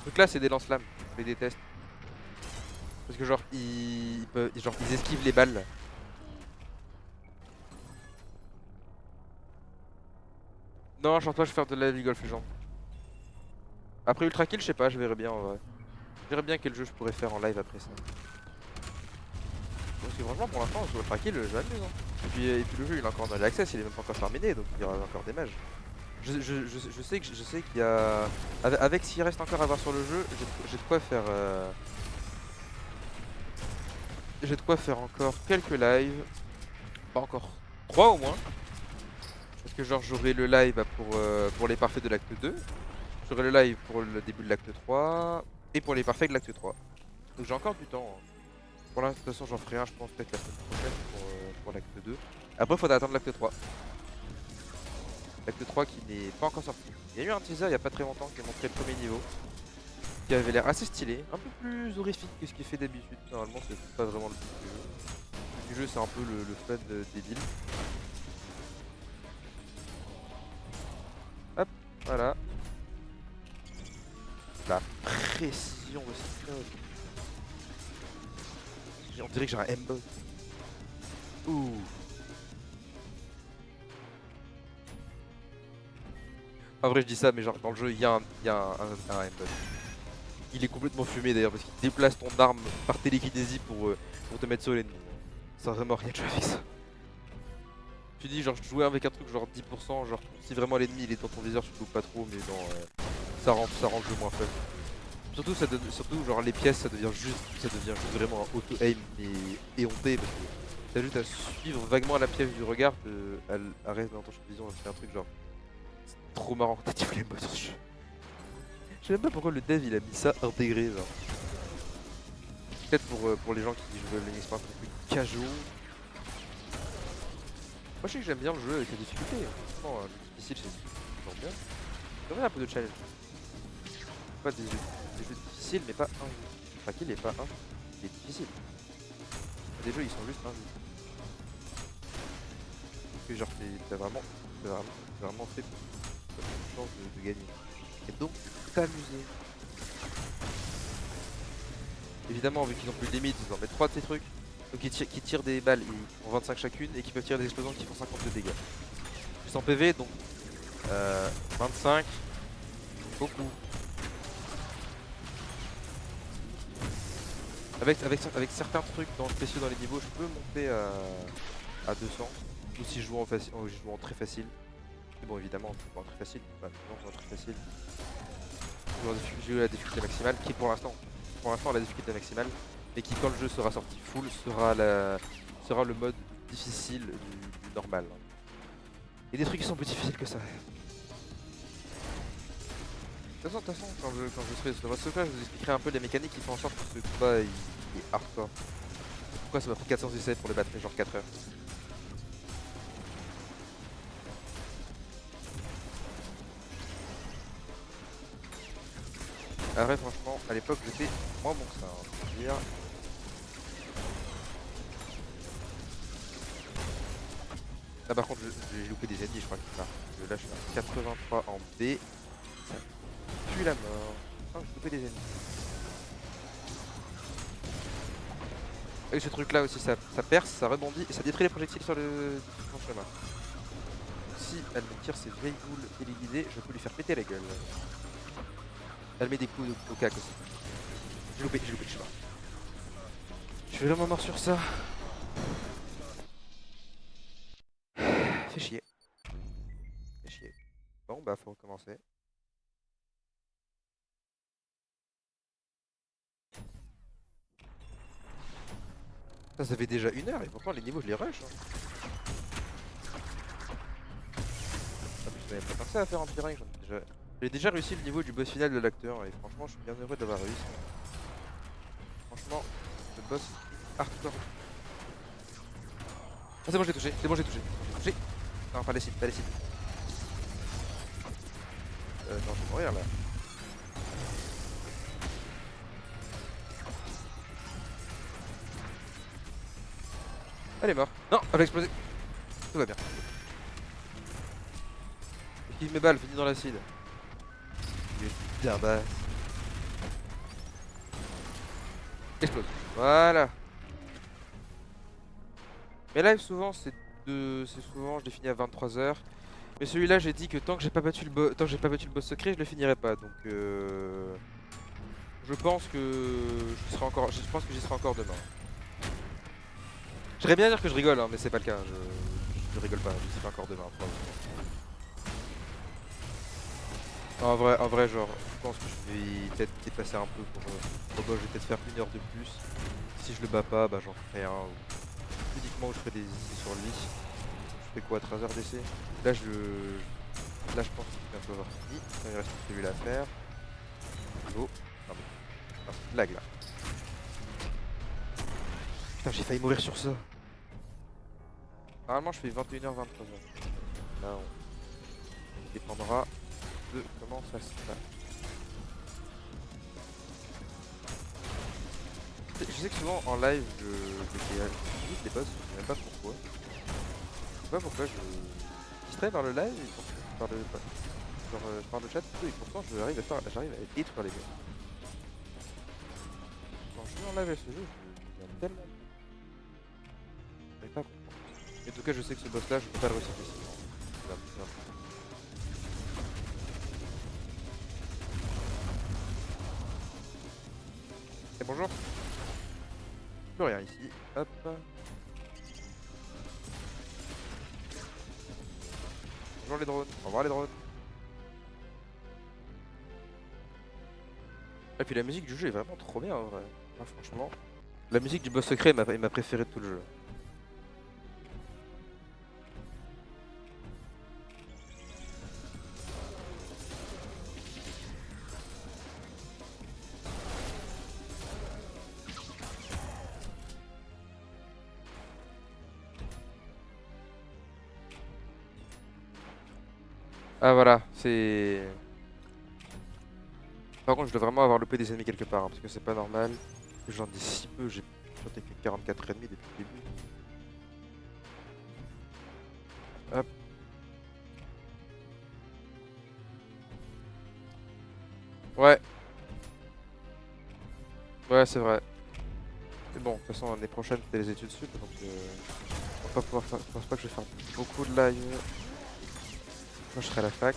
Donc là, c'est des lance-flammes. Je les déteste. Parce que genre, ils esquivent les balles. Non, je pense pas, je vais faire de la League of Legends. Après Ultra Kill, je sais pas, je verrai bien en vrai. Je verrai bien quel jeu je pourrais faire en live après ça. Parce que franchement, pour l'instant, sur Ultra Kill, je m'amuse. Hein. Et puis le jeu, il est encore dans l'access, il est même pas encore terminé, donc il y aura encore des mages. Je sais qu'il y a... Avec s'il reste encore à voir sur le jeu, j'ai de quoi faire... J'ai de quoi faire encore quelques lives. Pas encore 3 au moins. Parce que genre j'aurai le live pour les parfaits de l'acte 2. J'aurai le live pour le début de l'acte 3. Et pour les parfaits de l'acte 3. Donc j'ai encore du temps. Hein. Pour l'instant, de toute façon, j'en ferai un, je pense, peut-être la semaine prochaine pour l'acte 2. Après, il faudra attendre l'acte 3. L'acte 3 qui n'est pas encore sorti. Il y a eu un teaser il n'y a pas très longtemps qui a montré le premier niveau. Qui avait l'air assez stylé. Un peu plus horrifique que ce qu'il fait d'habitude. Normalement, c'est pas vraiment le but du jeu. Le but du jeu, c'est un peu le fun débile. Hop, voilà. La précision de ce code. On dirait que j'ai un M-bot. Ouh. En vrai, je dis ça, mais genre dans le jeu, il y a un M-bot. Il est complètement fumé d'ailleurs parce qu'il déplace ton arme par télékinésie pour te mettre sur l'ennemi. Ça a vraiment rien de jouer avec ça. Tu dis genre je jouais avec un truc genre 10%, genre si vraiment l'ennemi il est dans ton viseur, tu te loupes pas trop, mais non, ça rend le jeu moins fun. Surtout genre les pièces ça devient juste vraiment un auto-aim et éhonté parce que t'as juste à suivre vaguement la pièce du regard, elle reste dans ton champ de vision, c'est un truc genre c'est trop marrant quand tu les modes sur ce jeu. Je sais même pas pourquoi le dev il a mis ça intégré genre. Peut-être pour les gens qui veulent une expérience un peu plus casual. Moi je sais que j'aime bien le jeu avec la difficulté. Franchement, le difficile c'est toujours bien. J'aimerais un peu de challenge. Pas des jeux difficiles mais pas un jeu. Enfin qu'il est pas un jeu. Il est difficile. Des jeux ils sont juste un jeu. Parce que genre c'est vraiment fait pour une chance de gagner. Et donc t'amuser. Évidemment vu qu'ils ont plus de limite, ils en mettent 3 de ces trucs. Donc qui tirent des balles, ils font 25 chacune et qui peuvent tirer des explosions qui font 50 de dégâts. Plus en PV donc 25, beaucoup. Avec certains trucs spéciaux dans les niveaux, je peux monter à 200. Ou si je joue en très facile. Et bon évidemment, je joue en très facile, pas en très facile. J'ai eu la difficulté maximale qui est pour l'instant la difficulté maximale. Et qui quand le jeu sera sorti full sera sera le mode difficile du normal. Et des trucs qui sont plus difficiles que ça. De toute façon, quand je serai sur votre secret, je vous expliquerai un peu les mécaniques qui font en sorte que ce combat il est hardcore. Pourquoi ça m'a pris 400 essais pour le battre, genre 4 heures. Après, franchement, à l'époque, j'étais moins bon que ça, hein, je veux dire. Ah, par contre, j'ai loupé des ennemis, je crois que ça. Là, je suis à 83 en B. Ça pue la mort. Ah, j'ai loupé des ennemis. Et ce truc là aussi, ça perce, ça rebondit et ça détruit les projectiles sur le chemin. Donc, si elle me tire ses vieilles boules téléguidées, je peux lui faire péter la gueule. Elle met des coups au cac aussi. J'ai loupé, je sais pas. Je suis vraiment mort sur ça. Fait chier. Fait chier. Bon bah faut recommencer. Ça fait déjà 1 heure et pourtant les niveaux je les rush. Hein. Ah, mais je n'avais pas tant que ça à faire en Pyrangue, j'ai déjà réussi le niveau du boss final de l'acteur et franchement je suis bien heureux d'avoir réussi. Franchement, le boss est hardcore. Ah c'est bon j'ai touché, c'est bon j'ai touché. Non pas les cibles, pas les cibles. Non je vais mourir là. Elle est morte. Non, elle a explosé. Tout va bien. Esquive mes balles, finis dans l'acide. Il est bien basse. Explose. Voilà. Mes lives souvent c'est souvent je les finis à 23 h. Mais celui-là j'ai dit que tant que j'ai pas battu le boss secret je le finirai pas. Donc je pense que j'y serai encore demain. J'aimerais bien dire que je rigole hein, mais c'est pas le cas. Je rigole pas, j'y serai encore demain probablement. En vrai, genre, je pense que je vais peut-être dépasser un peu pour le boss, je vais peut-être faire 1 heure de plus. Si je le bats pas, bah j'en ferai un ou uniquement où je ferai des essais sur lui. Je fais quoi, 13 heures d'essai? Là je pense que je vais bientôt avoir fini. Il reste celui-là à faire. Go. Non mais. Ah, lag là. Putain j'ai failli mourir sur ça. Normalement je fais 21h, 23h. Là on dépendra de comment ça se passe. Je sais que souvent en live je fais vite les boss, je sais même pas pourquoi. Je sais pas pourquoi je distrais par le live et par le chat et pourtant j'arrive à détruire les gars. Quand je suis en live à ce jeu, je viens tellement. J'arrive pas à comprendre. En tout cas je sais que ce boss là je peux pas le réussir facilement. Et bonjour. Plus rien ici. Hop. Bonjour les drones. Au revoir les drones. Et puis la musique du jeu est vraiment trop bien en vrai. Ah, franchement. La musique du boss secret est ma préférée de tout le jeu. Ah voilà, c'est... Par contre je dois vraiment avoir loupé des ennemis quelque part, hein, parce que c'est pas normal que j'en ai si peu, j'ai fait 44 ennemis depuis le début. Hop. Ouais. Ouais c'est vrai. Mais bon, de toute façon l'année prochaine c'était les études sup, donc on va pas pouvoir faire... Je pense pas que je vais faire beaucoup de live. Moi je serai à la fac.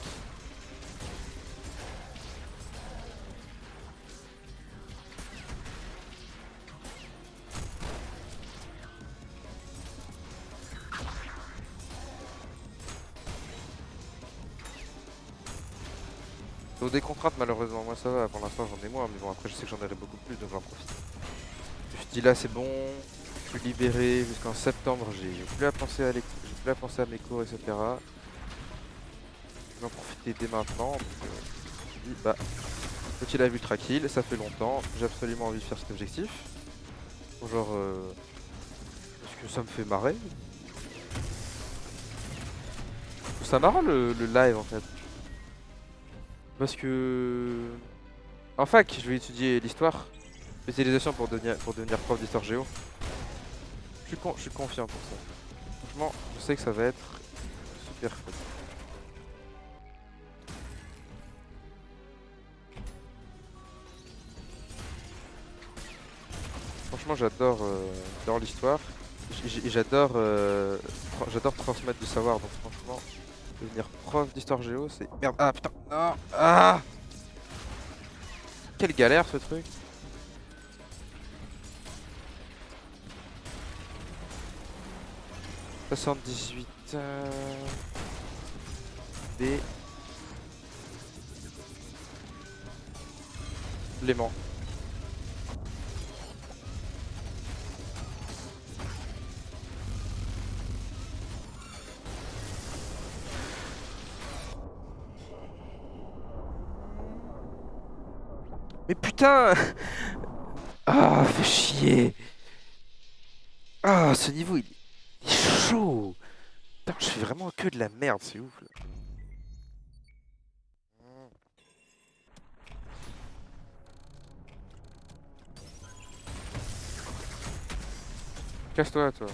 Aux des contraintes malheureusement, moi ça va, pour l'instant j'en ai moins, mais bon après je sais que j'en aurai beaucoup plus donc j'en profite. Je me suis dit là c'est bon, suis libéré jusqu'en septembre, j'ai plus à penser à j'ai plus à penser à mes cours, etc. Je vais en profiter dès maintenant. Donc, je me dis, bah, petit la vue tranquille, ça fait longtemps, j'ai absolument envie de faire cet objectif. Genre, parce que ça me fait marrer. Je trouve ça marrant le live en fait. Parce que en fac, je vais étudier l'histoire, spécialisation pour devenir prof d'histoire géo. Je suis confiant pour ça. Franchement, je sais que ça va être super fun. Franchement, j'adore l'histoire. J'adore transmettre du savoir. Donc franchement, devenir prof d'histoire géo, c'est... Merde, ah putain, non, ah! Quelle galère ce truc. 78 des Léman. Mais putain! Ah, fais chier! Ah, ce niveau il est chaud! Putain, je fais vraiment que de la merde, c'est ouf là. Casse-toi, toi.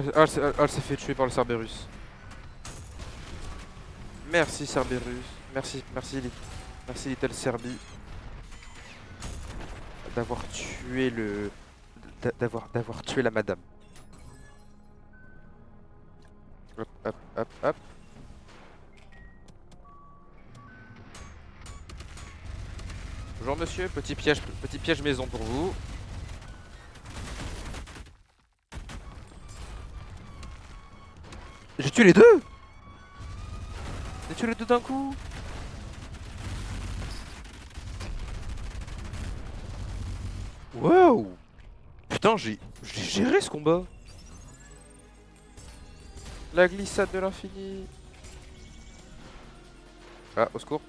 Elle s'est fait tuer par le Cerberus. Merci Cerberus. Merci Little Serbi. D'avoir tué d'avoir tué la madame. Hop, hop, hop, hop. Bonjour monsieur, petit piège maison pour vous. J'ai tué les deux! J'ai tué les deux d'un coup! Wow! Putain, j'ai géré ce combat! La glissade de l'infini! Ah, au secours!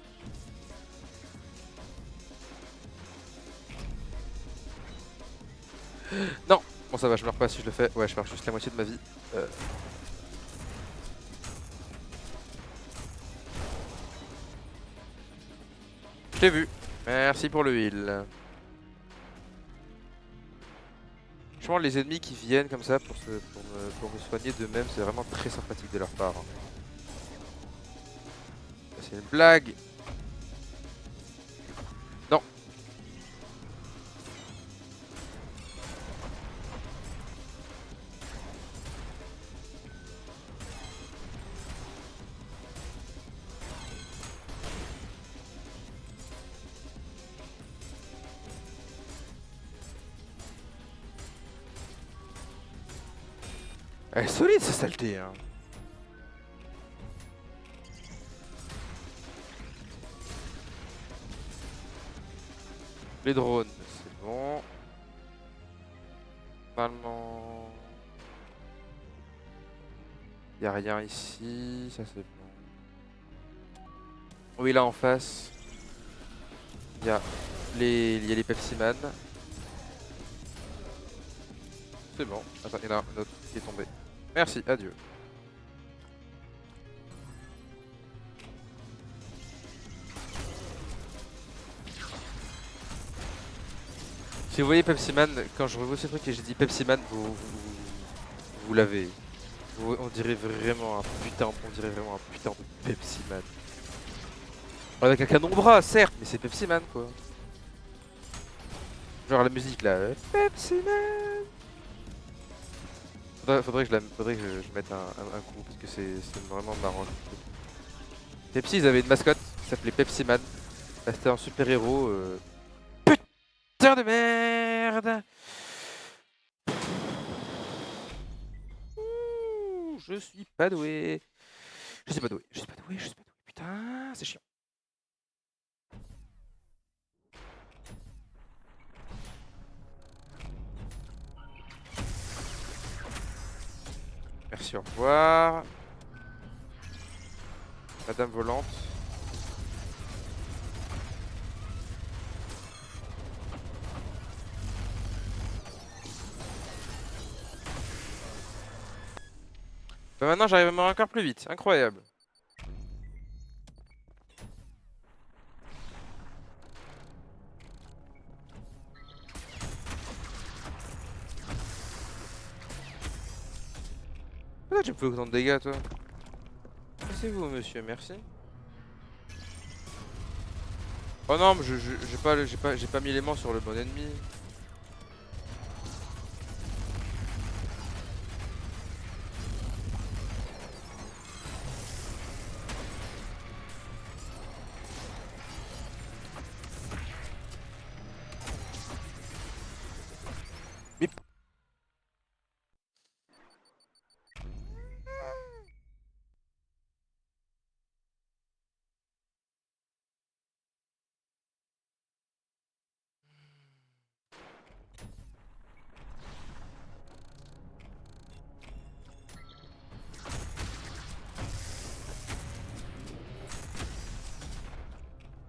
Non! Bon, ça va, je meurs pas si je le fais. Ouais, je perds juste la moitié de ma vie. Je t'ai vu. Merci pour le heal. Franchement, les ennemis qui viennent comme ça pour me soigner d'eux-mêmes, c'est vraiment très sympathique de leur part. C'est une blague. Non. Elle est solide cette saleté, hein. Les drones, c'est bon. Normalement... Y a rien ici, ça c'est bon. Oui, là en face, il y a les Pepsi Man. C'est bon. Attends, il y en a un autre qui est tombé. Merci, adieu. Si vous voyez Pepsi Man, quand je revois ce truc et j'ai dit Pepsi Man, vous l'avez. On dirait vraiment un putain de Pepsi Man. Avec un canon bras, certes, mais c'est Pepsi Man quoi. Genre la musique là. Pepsi Man. Faudrait que je mette un coup parce que c'est vraiment marrant. Pepsi, ils avaient une mascotte qui s'appelait Pepsi Man. Bah, c'était un super héros. Putain de merde. Ouh, je suis pas doué. Je suis pas doué. Je suis pas doué. Je suis pas doué. Putain, c'est chiant. Merci, au revoir. Madame volante. Bah maintenant j'arrive à mourir encore plus vite. Incroyable. Pourquoi tu me fais autant de dégâts toi? C'est vous monsieur, merci. Oh non, mais j'ai pas mis l'aimant sur le bon ennemi. Mais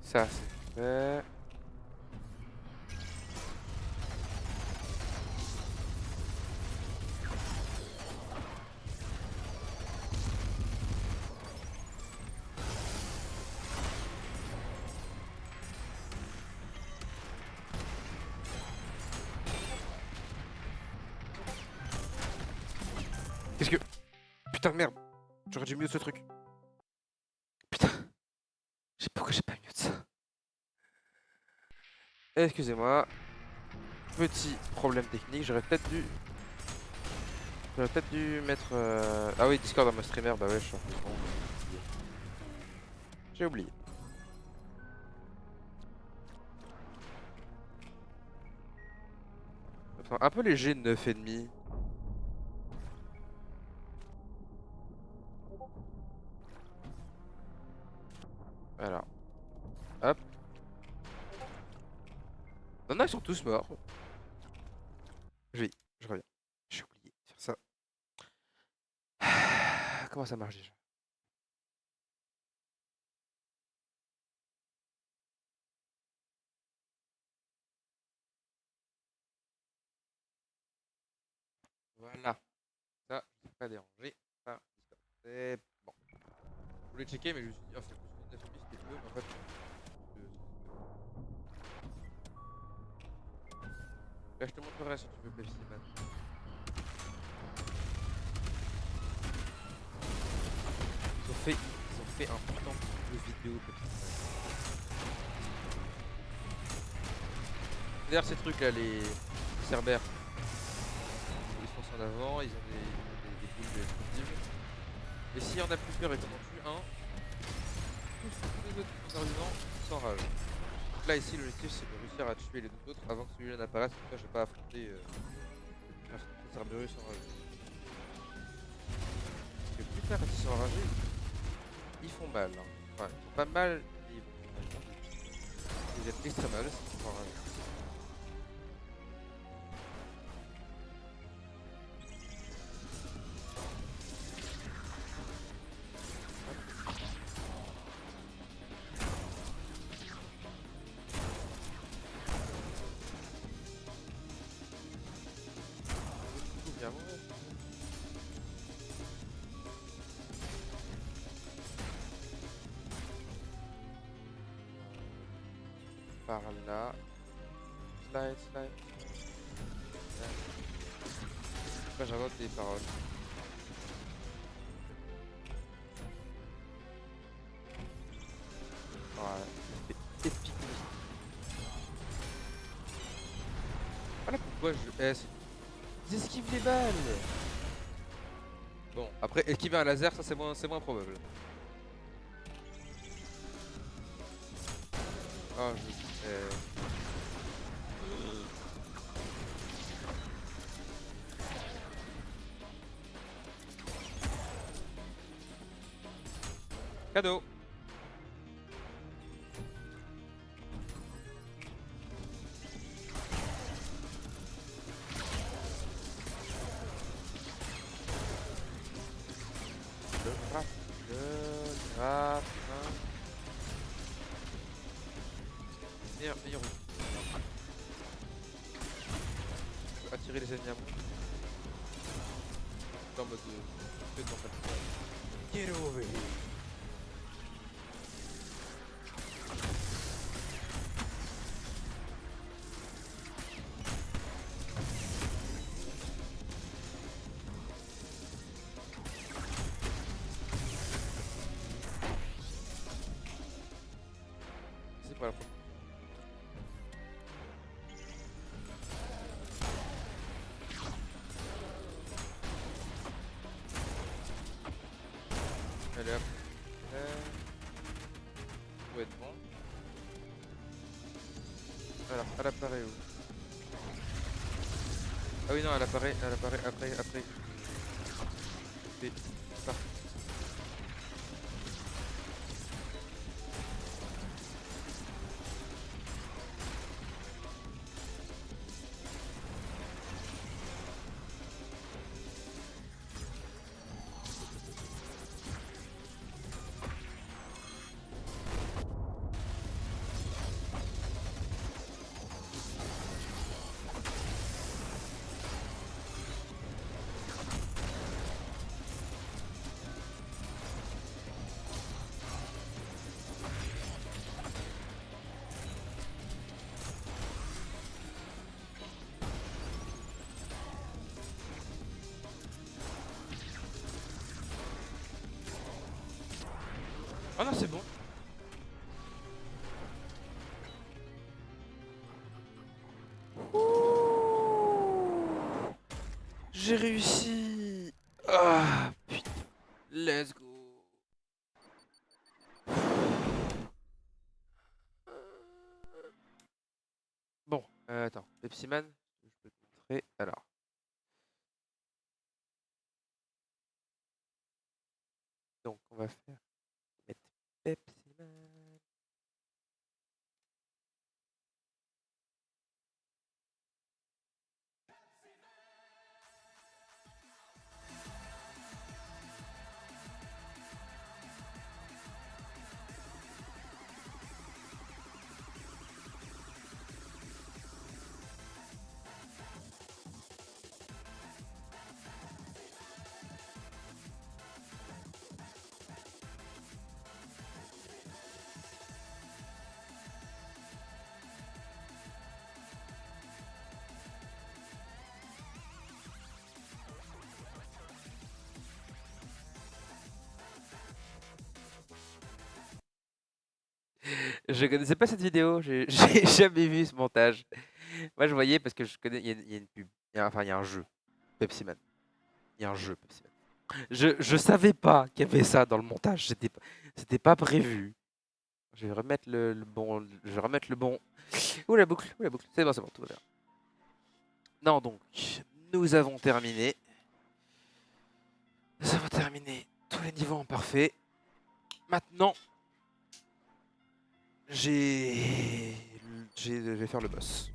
ça c'est fait. Qu'est-ce que... Putain de merde. J'aurais dû mieux ce truc. Putain. Pourquoi j'ai pas mieux de ça? Excusez-moi. Petit problème technique. J'aurais peut-être dû mettre... Ah oui, Discord dans mon streamer. Bah ouais, je suis un peu con. J'ai oublié. Enfin, un peu léger, 9,5. Alors, hop. Non, non, ils sont tous morts. Je reviens. J'ai oublié de faire ça. Comment ça marche déjà? Voilà. Ça, je ne pas déranger. Ça, c'est bon. Je voulais checker, mais je me suis dit, oh, c'est 9,5, c'était peu, mais en fait, là, je te montrerai si tu veux Pepsi Man. Ils ont fait un putain de vidéo Pepsi Man. D'ailleurs, ces trucs là, les Cerbères, ils foncent en avant, ils ont des boules explosives. Et s'il y en a plus peur et qu'on en tue un, tous les autres qui sont arrivants s'enragent. Donc là, ici, l'objectif c'est de réussir à tuer les deux autres avant que celui-là n'apparaisse. Comme ça, je vais pas affronter Cerberus enragé. Parce que plus tard, quand ils sont enragés, ils font mal. Hein. Enfin, ils font pas mal, mais ils font mal. Ils viennent extrêmement mal s'ils sont enragés. Par là. Slide, slide. Après, j'invente des paroles. Voilà. C'est épique. pourquoi je. Ils esquivent les balles. Bon, après, esquiver un laser, ça c'est moins probable. Ah, je. Cadeau. Le rap, le rap, hein. Meilleur route. Je peux attirer les ennemis à moi. En mode de dans ta Get over here. C'est pas la première. Allez hop. Faut être bon. Alors, elle apparaît où? Ah oui non, elle apparaît après. C'est ça. Ah non, c'est bon. J'ai réussi. Ah putain. Let's go. Bon, attends. Pepsi Man, je peux te montrer. Alors. Donc, on va mettre Pepsi Man. Je connaissais pas cette vidéo, j'ai jamais vu ce montage. Moi je voyais parce que je connais, il y a une pub, enfin il y a un jeu, Pepsi Man. Il y a un jeu Pepsi Man. Je savais pas qu'il y avait ça dans le montage, c'était pas prévu. Je vais remettre le bon, je vais remettre le bon. Ouh la boucle, c'est bon, tout va bien. Non donc, nous avons terminé. Nous avons terminé tous les niveaux en parfait. Maintenant, je vais faire le boss.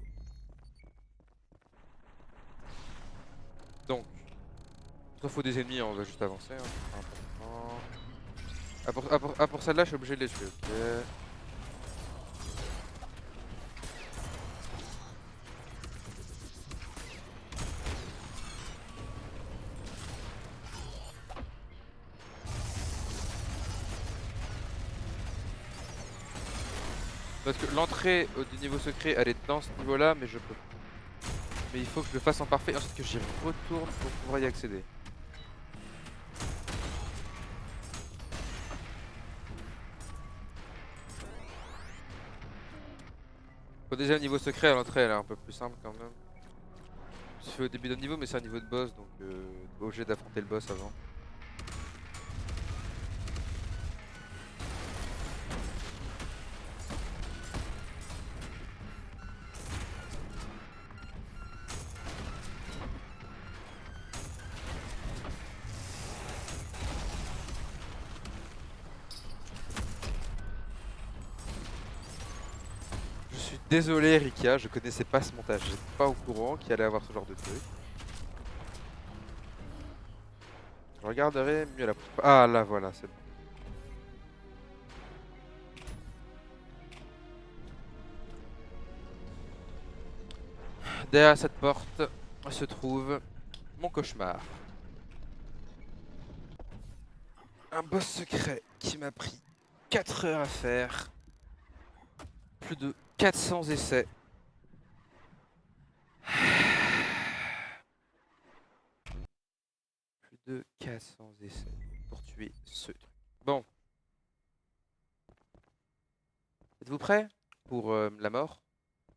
Donc, il faut des ennemis, on va juste avancer. Hein. Pour celle-là, je suis obligé de les tuer. Ok. Parce que l'entrée du niveau secret, elle est dans ce niveau-là, mais je peux. Mais il faut que je le fasse en parfait, ensuite que j'y retourne pour pouvoir y accéder. Faut déjà le niveau secret à l'entrée, elle est un peu plus simple quand même. se fait au début d'un niveau, mais c'est un niveau de boss, donc t'es obligé d'affronter le boss avant. Je suis désolé Rika, je connaissais pas ce montage, j'étais pas au courant qu'il allait avoir ce genre de truc. Je regarderai mieux la prochaine fois. Ah là voilà, c'est bon. Derrière cette porte se trouve mon cauchemar. Un boss secret qui m'a pris 4 heures à faire. Plus de 400 essais. Plus de 400 essais pour tuer ce truc. Bon. Êtes-vous prêts pour la mort?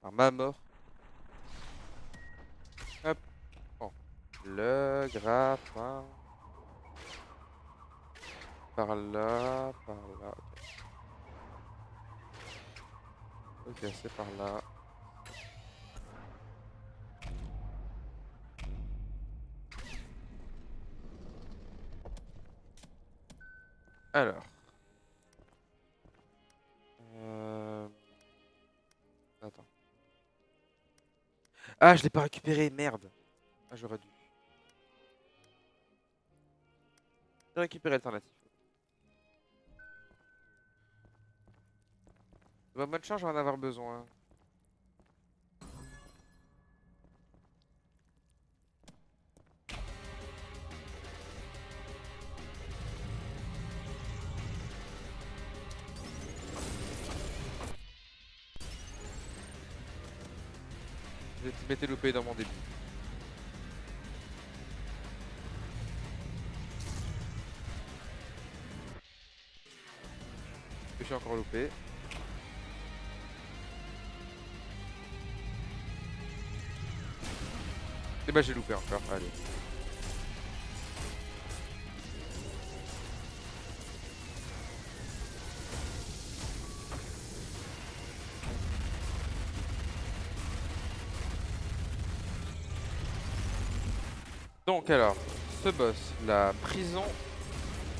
Enfin, ma mort. Hop. Bon. Le grappin. Par là, par là. Ok, c'est par là. Alors. Attends. Ah, je l'ai pas récupéré, merde. Ah, j'aurais dû. J'ai récupéré l'alternative. Bah, bonne chance, je vais en avoir besoin. Je m'étais loupé dans mon début. Je suis encore loupé. Et bah j'ai loupé encore, allez. Donc alors, ce boss, la prison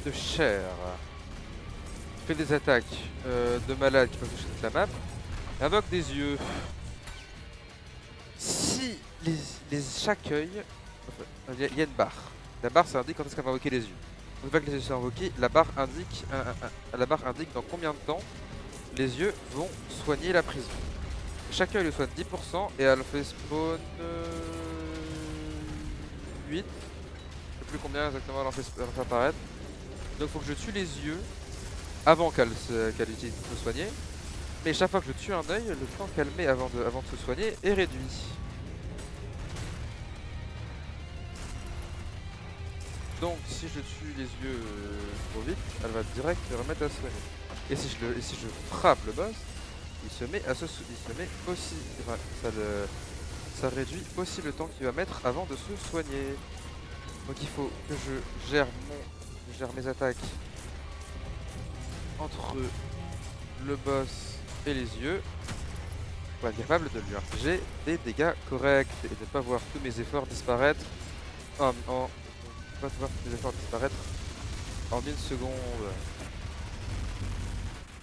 de chair, fait des attaques de malades qui peuvent toucher toute la map, invoque des yeux. Si chaque œil, il y a une barre. La barre ça indique quand est-ce qu'on va invoquer les yeux. Une fois que les yeux sont invoqués, la barre indique dans combien de temps les yeux vont soigner la prison. Chaque œil le soigne 10% et elle fait spawn 8. Je sais plus combien exactement elle en fait apparaître. Donc il faut que je tue les yeux avant qu'elle utilise pour se soigner. Mais chaque fois que je tue un œil, le temps qu'elle met avant de se soigner est réduit. Donc si je tue les yeux trop vite, elle va direct se remettre à soigner. Et si je frappe le boss, il se met aussi. Enfin, ça réduit aussi le temps qu'il va mettre avant de se soigner. Donc il faut que je gère mes attaques entre le boss et les yeux pour être capable de lui infliger des dégâts corrects et de ne pas voir tous mes efforts disparaître en 1 seconde.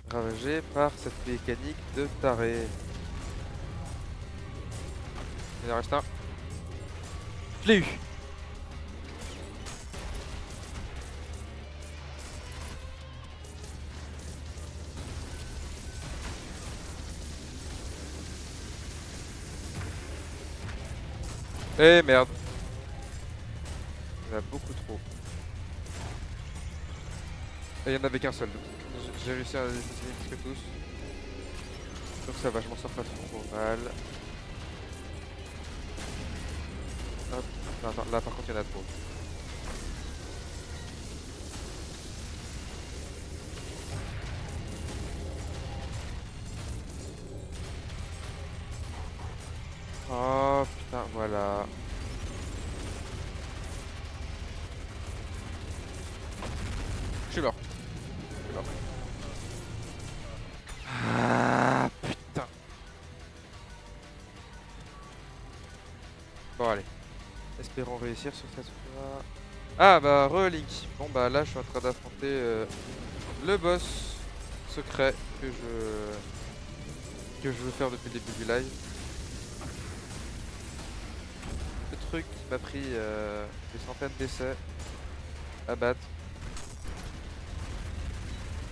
Ravagé par cette mécanique de taré. Il en reste un. Je l'ai eu. Eh merde. Il y en a beaucoup trop. Et il n'y en avait qu'un seul. J'ai réussi à les éliminer presque tous. Donc ça va, je m'en sors pas trop mal. Hop. Non, attends, là par contre il y en a trop. Oh putain, voilà. Je suis mort. Je suis mort. Ah putain. Bon allez. Espérons réussir sur cette fois. Ah bah re-Link. Bon bah là je suis en train d'affronter le boss secret que je veux faire depuis le début du live. Le truc qui m'a pris des centaines d'essais à battre.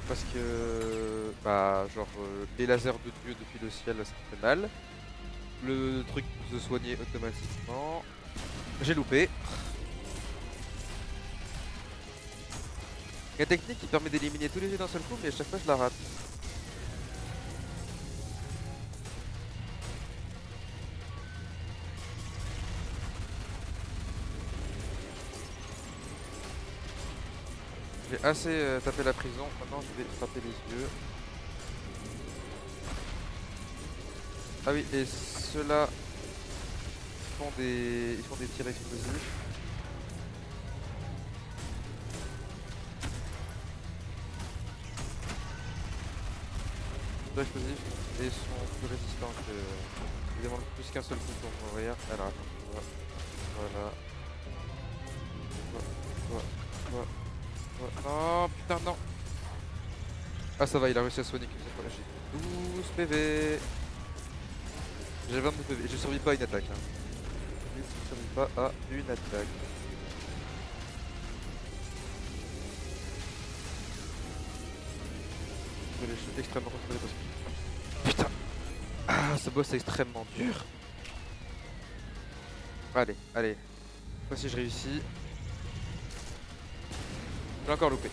Parce que bah genre les lasers de Dieu depuis le ciel ça fait mal. Le truc pour se soigner automatiquement. J'ai loupé. La technique qui permet d'éliminer tous les yeux d'un seul coup, mais à chaque fois je la rate. J'ai assez tapé la prison, maintenant je vais frapper les yeux. Ah oui, et ceux-là ils font des tirs explosifs. Tirs explosifs et sont plus résistants que... Ils demandent plus qu'un seul coup pour mourir. Alors attends, tu vois. Voilà. Non, putain, non. Ah ça va, il a réussi à soigner qu'une seule fois. J'ai 12 PV. J'ai 22 PV. Je survis pas à une attaque. Hein. Je survis pas à une attaque. Je suis extrêmement concentré parce que... Putain. Ah, ce boss est extrêmement dur. Allez, allez. Moi si je réussis. J'ai encore loupé.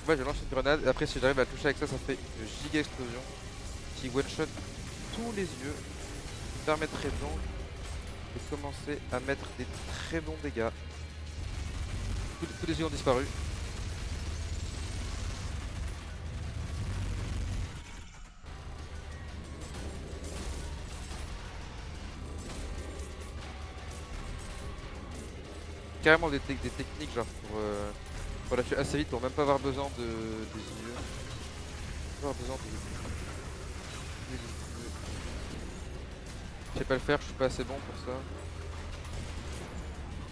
Moi je lance une grenade et après si j'arrive à le toucher avec ça, ça fait une giga explosion qui one shot tous les yeux. Qui permettrait donc de commencer à mettre des très bons dégâts. Tous les yeux ont disparu. Carrément des techniques genre pour la tuer assez vite pour même pas avoir besoin des yeux. Pas avoir besoin des yeux. Je sais pas le faire, je suis pas assez bon pour ça.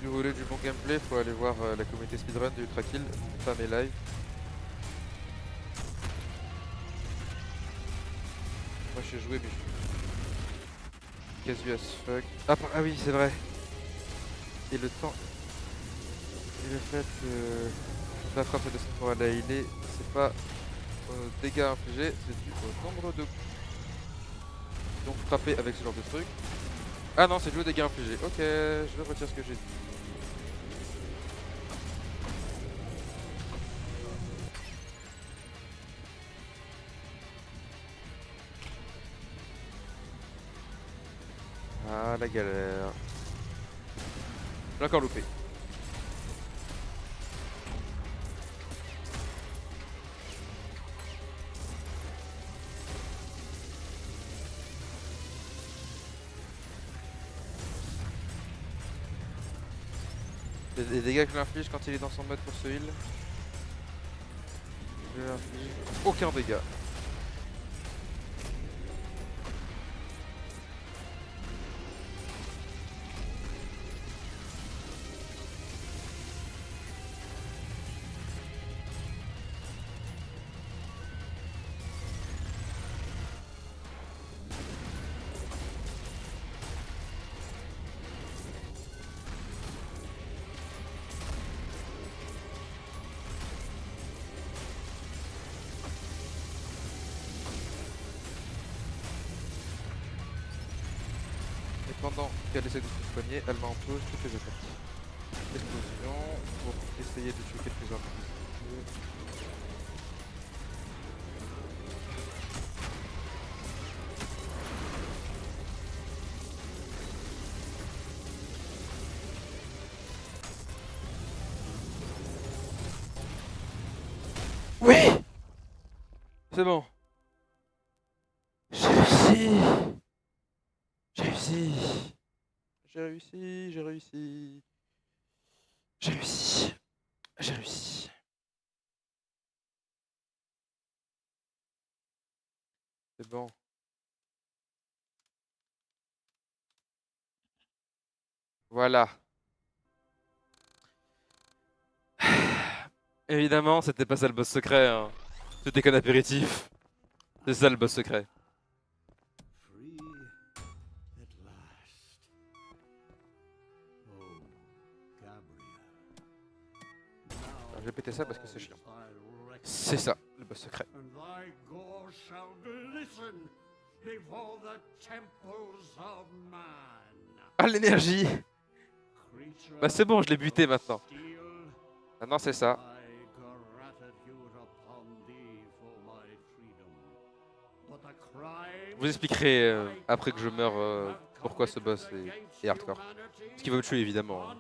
Si vous voulez du bon gameplay, faut aller voir la communauté speedrun de Ultra Kill, pas mes lives. Moi je suis joué mais je suis casu as fuck. Ah oui c'est vrai. Et le temps. Et le fait que la frappe de cette pour la healer, c'est pas dégâts infligés, c'est dû au nombre de coups. Donc frapper avec ce genre de truc. Ah non, c'est dû aux dégâts infligés. Ok, je retire ce que j'ai dit. Ah la galère. J'ai encore loupé. Les dégâts que je lui inflige quand il est dans son mode pour ce heal. Je lui inflige aucun dégât. Et pendant qu'elle essaie de se soigner, elle met en pause toutes les attaques. Explosion pour essayer de tuer quelques uns. Oui, c'est bon. J'ai réussi. J'ai réussi. J'ai réussi. J'ai réussi. J'ai réussi. J'ai réussi. C'est bon. Voilà. Évidemment, c'était pas ça le boss secret. Hein. C'était qu'un apéritif. C'est ça le boss secret. Free at last. Oh, Gabriel. Alors, je vais péter ça parce que c'est chiant. C'est ça, le boss secret. And thy gore shall glisten before the temples of man. Ah, l'énergie! Bah c'est bon, je l'ai buté maintenant. Maintenant c'est ça. Je vous expliquerai après que je meure pourquoi ce boss est hardcore. Parce qu'il va me tuer évidemment. Hein.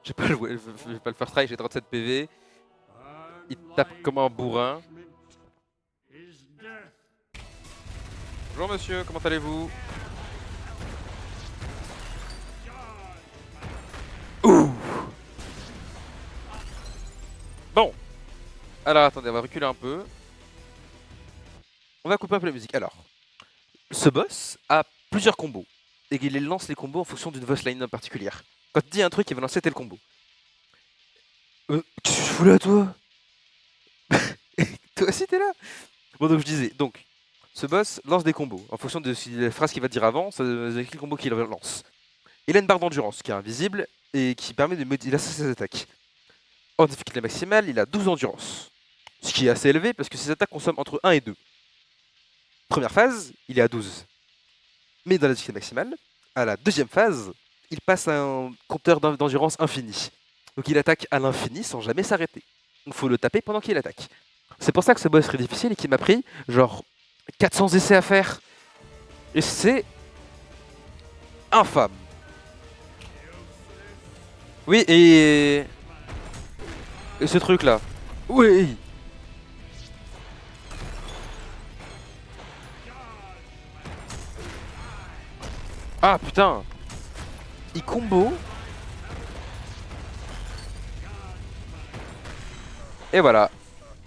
Je vais pas le faire try, j'ai 37 PV. Il tape comme un bourrin. Bonjour monsieur, comment allez-vous? Ouh. Bon. Alors attendez, on va reculer un peu. On va couper un peu la musique. Alors, ce boss a plusieurs combos. Et il lance les combos en fonction d'une boss line particulière. Quand il dit un truc, il va lancer tel combo. Qu'est-ce que tu fous là, toi? Toi aussi, t'es là? Bon, donc je disais, donc, ce boss lance des combos. En fonction de la phrase qu'il va dire avant, c'est le combo qu'il lance. Il a une barre d'endurance qui est invisible et qui permet de moduler ses attaques. En difficulté maximale, il a 12 endurance. Ce qui est assez élevé parce que ses attaques consomment entre 1 et 2. Première phase, il est à 12. Mais dans la difficulté maximale, à la deuxième phase, il passe à un compteur d'endurance infini. Donc il attaque à l'infini sans jamais s'arrêter. Il faut le taper pendant qu'il attaque. C'est pour ça que ce boss est très difficile et qu'il m'a pris genre 400 essais à faire. Et c'est infâme. Oui, et ce truc là. Oui. Ah putain. Il combo. Et voilà.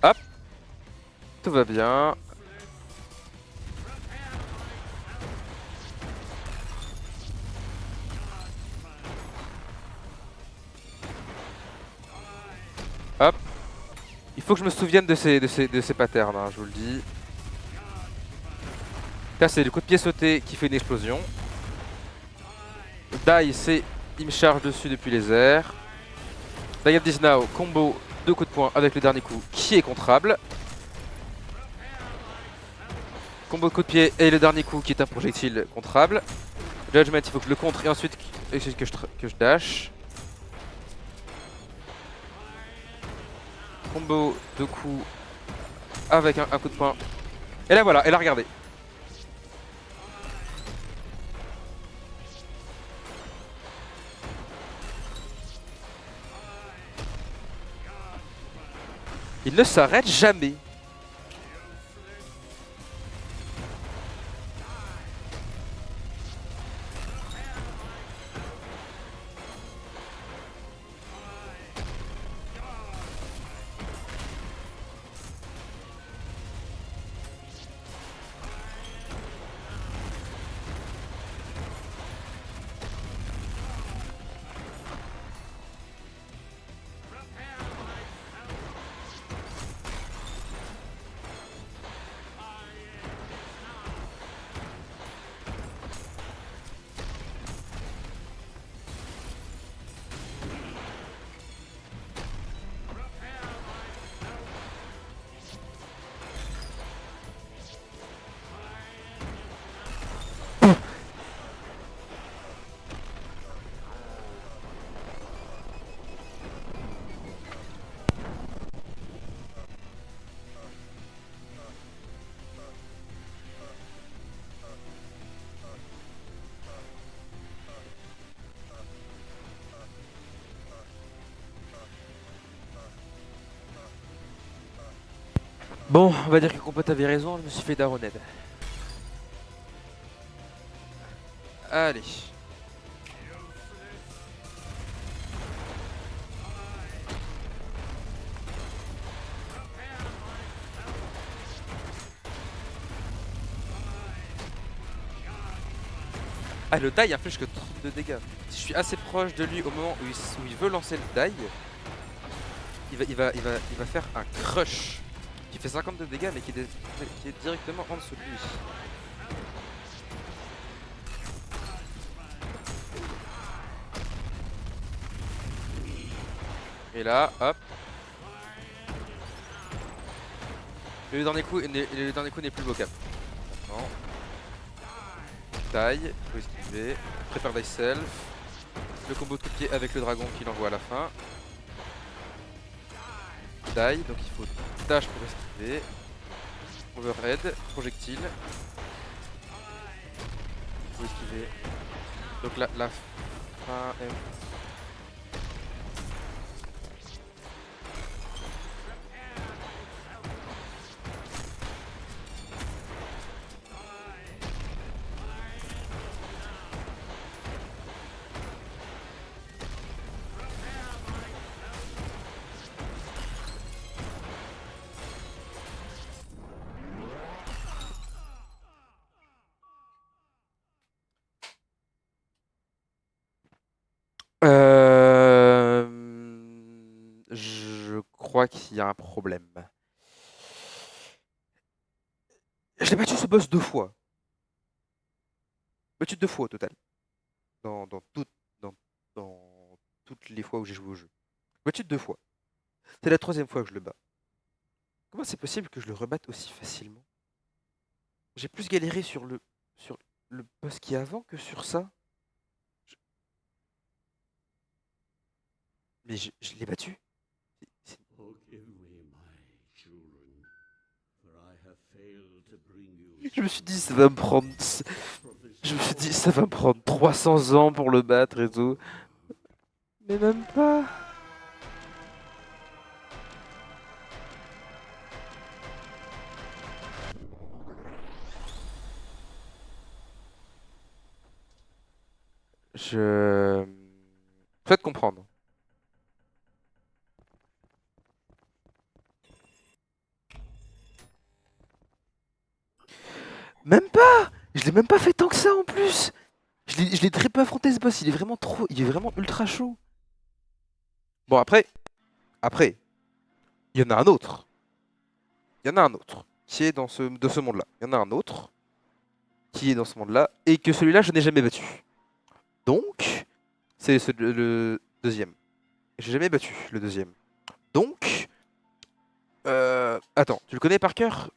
Hop. Tout va bien. Hop. Il faut que je me souvienne de ces patterns, hein, je vous le dis. Là, c'est le coup de pied sauté qui fait une explosion. Die, c'est il me charge dessus depuis les airs. Die of this now, combo, 2 coups de poing avec le dernier coup qui est contrable. Combo de coup de pied et le dernier coup qui est un projectile contrable. Judgment, il faut que je le contre et ensuite que je dash. Combo de coups avec un coup de poing. Et là voilà, et là regardez. Il ne s'arrête jamais. Bon, on va dire que Compote avait raison, je me suis fait daroned. Allez. Ah, le die inflige que 32 dégâts. Si je suis assez proche de lui au moment où il veut lancer le die, il va faire un crush qui fait 52 dégâts mais qui est directement en dessous de lui. Et là, hop. Le dernier coup n'est plus vocable. Maintenant. Taille, faut esquiver. Prépare thyself. Le combo de coup de pied avec le dragon qu'il envoie à la fin. Die, donc il faut dash pour esquiver. Overhead, projectile. Faut esquiver. Donc la fin est... Je crois qu'il y a un problème. Je l'ai battu ce boss 2 fois. Battu 2 fois au total. Dans, dans toutes les fois où j'ai joué au jeu. Battu 2 fois. C'est la 3e fois que je le bats. Comment c'est possible que je le rebatte aussi facilement? J'ai plus galéré sur le boss qui est avant que sur ça. Mais je l'ai battu. C'est- Forgive me, my children, for I have failed to bring you Je me suis dit, ça va me prendre... Je me suis dit, ça va me prendre 300 ans pour le battre et tout. Mais même pas. Je souhaite comprendre. Même pas. Je l'ai même pas fait tant que ça en plus. Je l'ai très peu affronté ce boss. Il est vraiment ultra chaud. Bon après, il y en a un autre. Il y en a un autre qui est dans de ce monde-là. Il y en a un autre qui est dans ce monde-là et que celui-là je n'ai jamais battu. Donc, c'est le deuxième. J'ai jamais battu le deuxième. Donc, attends, tu le connais par cœur?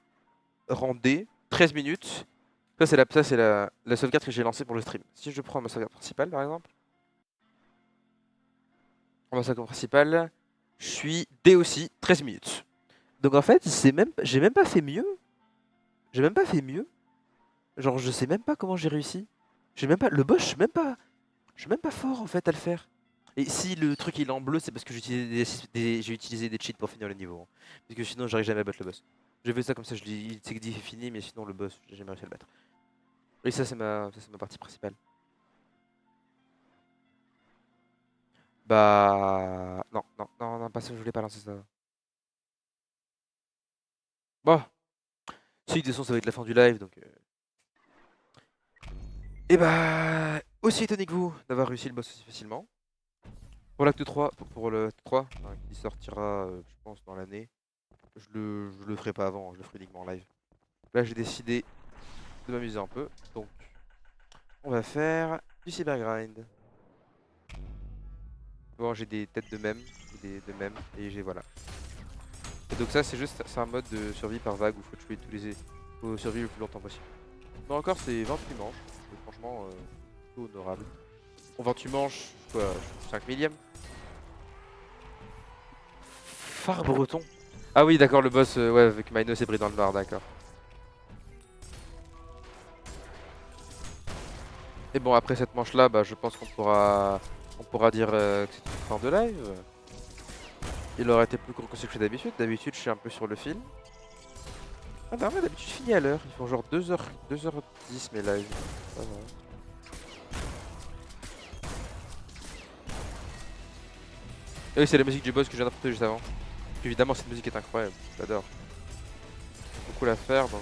Rendez 13 minutes. Ça, c'est la sauvegarde que j'ai lancée pour le stream. Si je prends ma sauvegarde principale, par exemple. Ma sauvegarde principale, je suis D aussi, 13 minutes. Donc en fait, j'ai même pas fait mieux. J'ai même pas fait mieux. Genre, je sais même pas comment j'ai réussi. J'ai même pas... Le boss, je suis même pas fort, en fait, à le faire. Et si le truc il est en bleu, c'est parce que j'ai utilisé des cheats pour finir le niveau. Hein. Parce que sinon, j'arrive jamais à battre le boss. J'ai fait ça comme ça, il s'est dit fini, mais sinon le boss, j'ai jamais réussi à le battre. Et ça, c'est ma partie principale. Bah... Non, pas ça, je voulais pas lancer ça. Bon. Si, de toute façon, ça va être la fin du live, donc... Et bah... Aussi étonné que vous d'avoir réussi le boss aussi facilement. Pour l'acte 3, pour le acte 3, hein, qui sortira, je pense, dans l'année, je le ferai pas avant, je le ferai uniquement en live. Là, j'ai décidé de m'amuser un peu, donc on va faire du cybergrind. Bon, j'ai des têtes de mèmes, et j'ai voilà. Et donc ça, c'est un mode de survie par vague où faut survivre le plus longtemps possible. Non, encore, c'est 28 manches, donc franchement, plutôt honorable. Bon, 28 manches, quoi, 5 millième. Phare breton. Ah oui, d'accord, le boss, ouais, avec Minos et Brie dans le noir, d'accord. Et bon, après cette manche-là, bah, je pense qu'on pourra dire que c'est une fin de live. Il aurait été plus court que ce que je fais d'habitude. D'habitude, je suis un peu sur le fil. Ah non, mais d'habitude, je finis à l'heure. Ils font genre 2h10 mes lives. Ça va. Et oui, c'est la musique du boss que je viens d'affronter juste avant. Évidemment, cette musique est incroyable. J'adore. Beaucoup la faire, donc...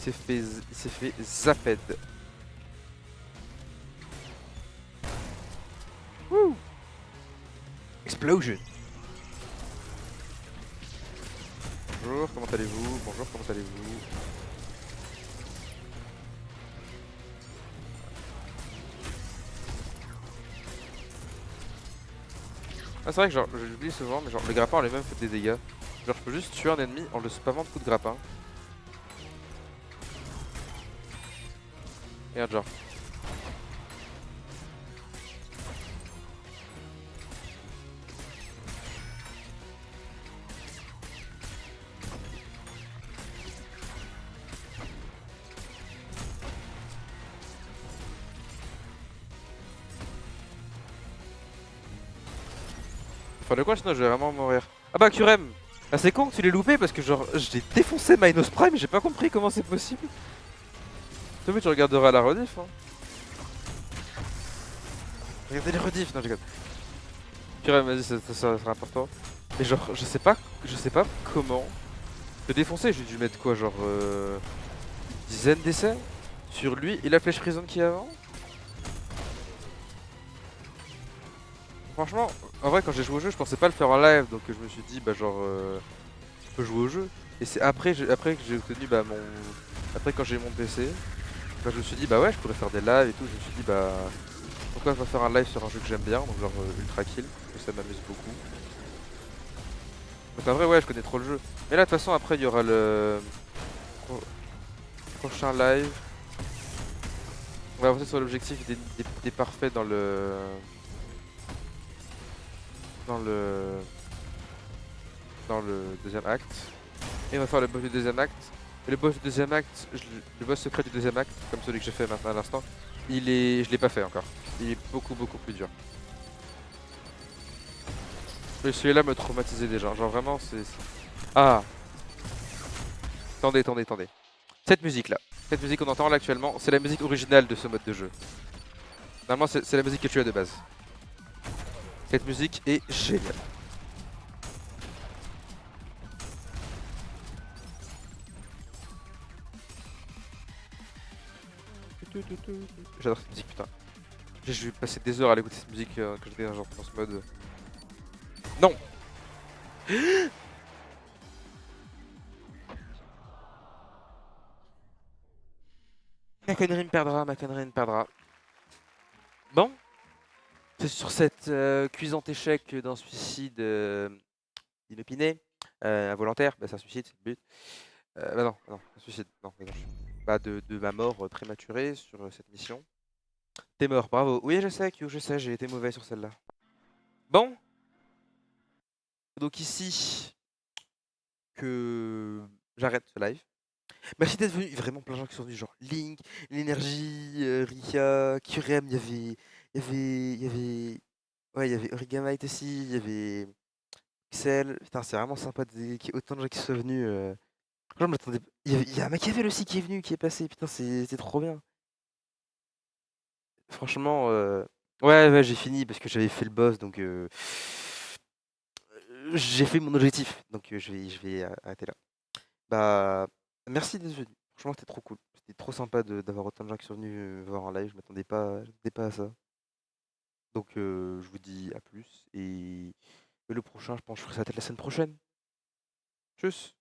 il s'est fait zaped. Wouh! Explosion! Bonjour, comment allez-vous? Bonjour, comment allez-vous? Ah, c'est vrai que genre, je l'oublie souvent, mais genre le grappin en lui-même fait des dégâts. Genre je peux juste tuer un ennemi en le spammant de coups de grappin. Regarde genre. Enfin de quoi sinon je vais vraiment mourir. Ah bah Kurem! Ah c'est con que tu l'aies loupé parce que genre j'ai défoncé Minos Prime, j'ai pas compris comment c'est possible. Toi mais tu regarderas la rediff hein. Regardez les rediffs, non je regarde. Kurem vas-y ça sera important. Mais genre je sais pas comment. Le défoncer j'ai dû mettre quoi genre une dizaine d'essais sur lui et la flèche prison qui est avant. Franchement, en vrai quand j'ai joué au jeu je pensais pas le faire en live donc je me suis dit bah genre je peux jouer au jeu. Et c'est après, après que j'ai obtenu bah mon... Après quand j'ai mon PC, bah, je me suis dit bah ouais je pourrais faire des lives et tout, je me suis dit bah pourquoi pas faire un live sur un jeu que j'aime bien, donc genre Ultra Kill, parce que ça m'amuse beaucoup. Donc en vrai ouais je connais trop le jeu. Mais là de toute façon après il y aura le prochain live. On va avancer sur l'objectif des parfaits dans le... Dans le deuxième acte. Et on va faire le boss du deuxième acte. Et le boss du deuxième acte, le boss secret du deuxième acte, comme celui que j'ai fait maintenant à l'instant, je l'ai pas fait encore. Il est beaucoup plus dur. Mais celui-là me traumatisait déjà. Genre vraiment c'est... Ah! Attendez. Cette musique là, cette musique qu'on entend là actuellement, c'est la musique originale de ce mode de jeu. Normalement c'est la musique que tu as de base. Cette musique est géniale. J'adore cette musique putain. Je vais passer des heures à l'écouter cette musique quand j'étais dans ce mode. Non! Ma connerie me perdra. Bon, c'est sur cette cuisante échec d'un suicide inopiné, involontaire, bah c'est un suicide, c'est le but. Bah non, un suicide, non, bah non, pas de ma mort prématurée sur cette mission. T'es mort, bravo. Oui, je sais, Q, je sais, j'ai été mauvais sur celle-là. Bon, donc ici que j'arrête ce live. Merci d'être venu, vraiment plein de gens qui sont venus, genre Link, l'énergie, Rika, Kurem, ouais, il y avait Origamite aussi, il y avait Pixel. Putain, c'est vraiment sympa qu'il y ait autant de gens qui soient venus. Franchement, je m'attendais. Il y a Machiavel aussi qui est venu, qui est passé. Putain, c'est trop bien. Franchement, ouais, j'ai fini parce que j'avais fait le boss, donc j'ai fait mon objectif. Donc je vais arrêter là. Bah, merci d'être venu. Franchement, c'était trop cool. C'était trop sympa d'avoir autant de gens qui sont venus voir en live. Je m'attendais pas à ça. Donc, je vous dis à plus. Et le prochain, je pense que je ferai ça peut-être la semaine prochaine. Tchuss!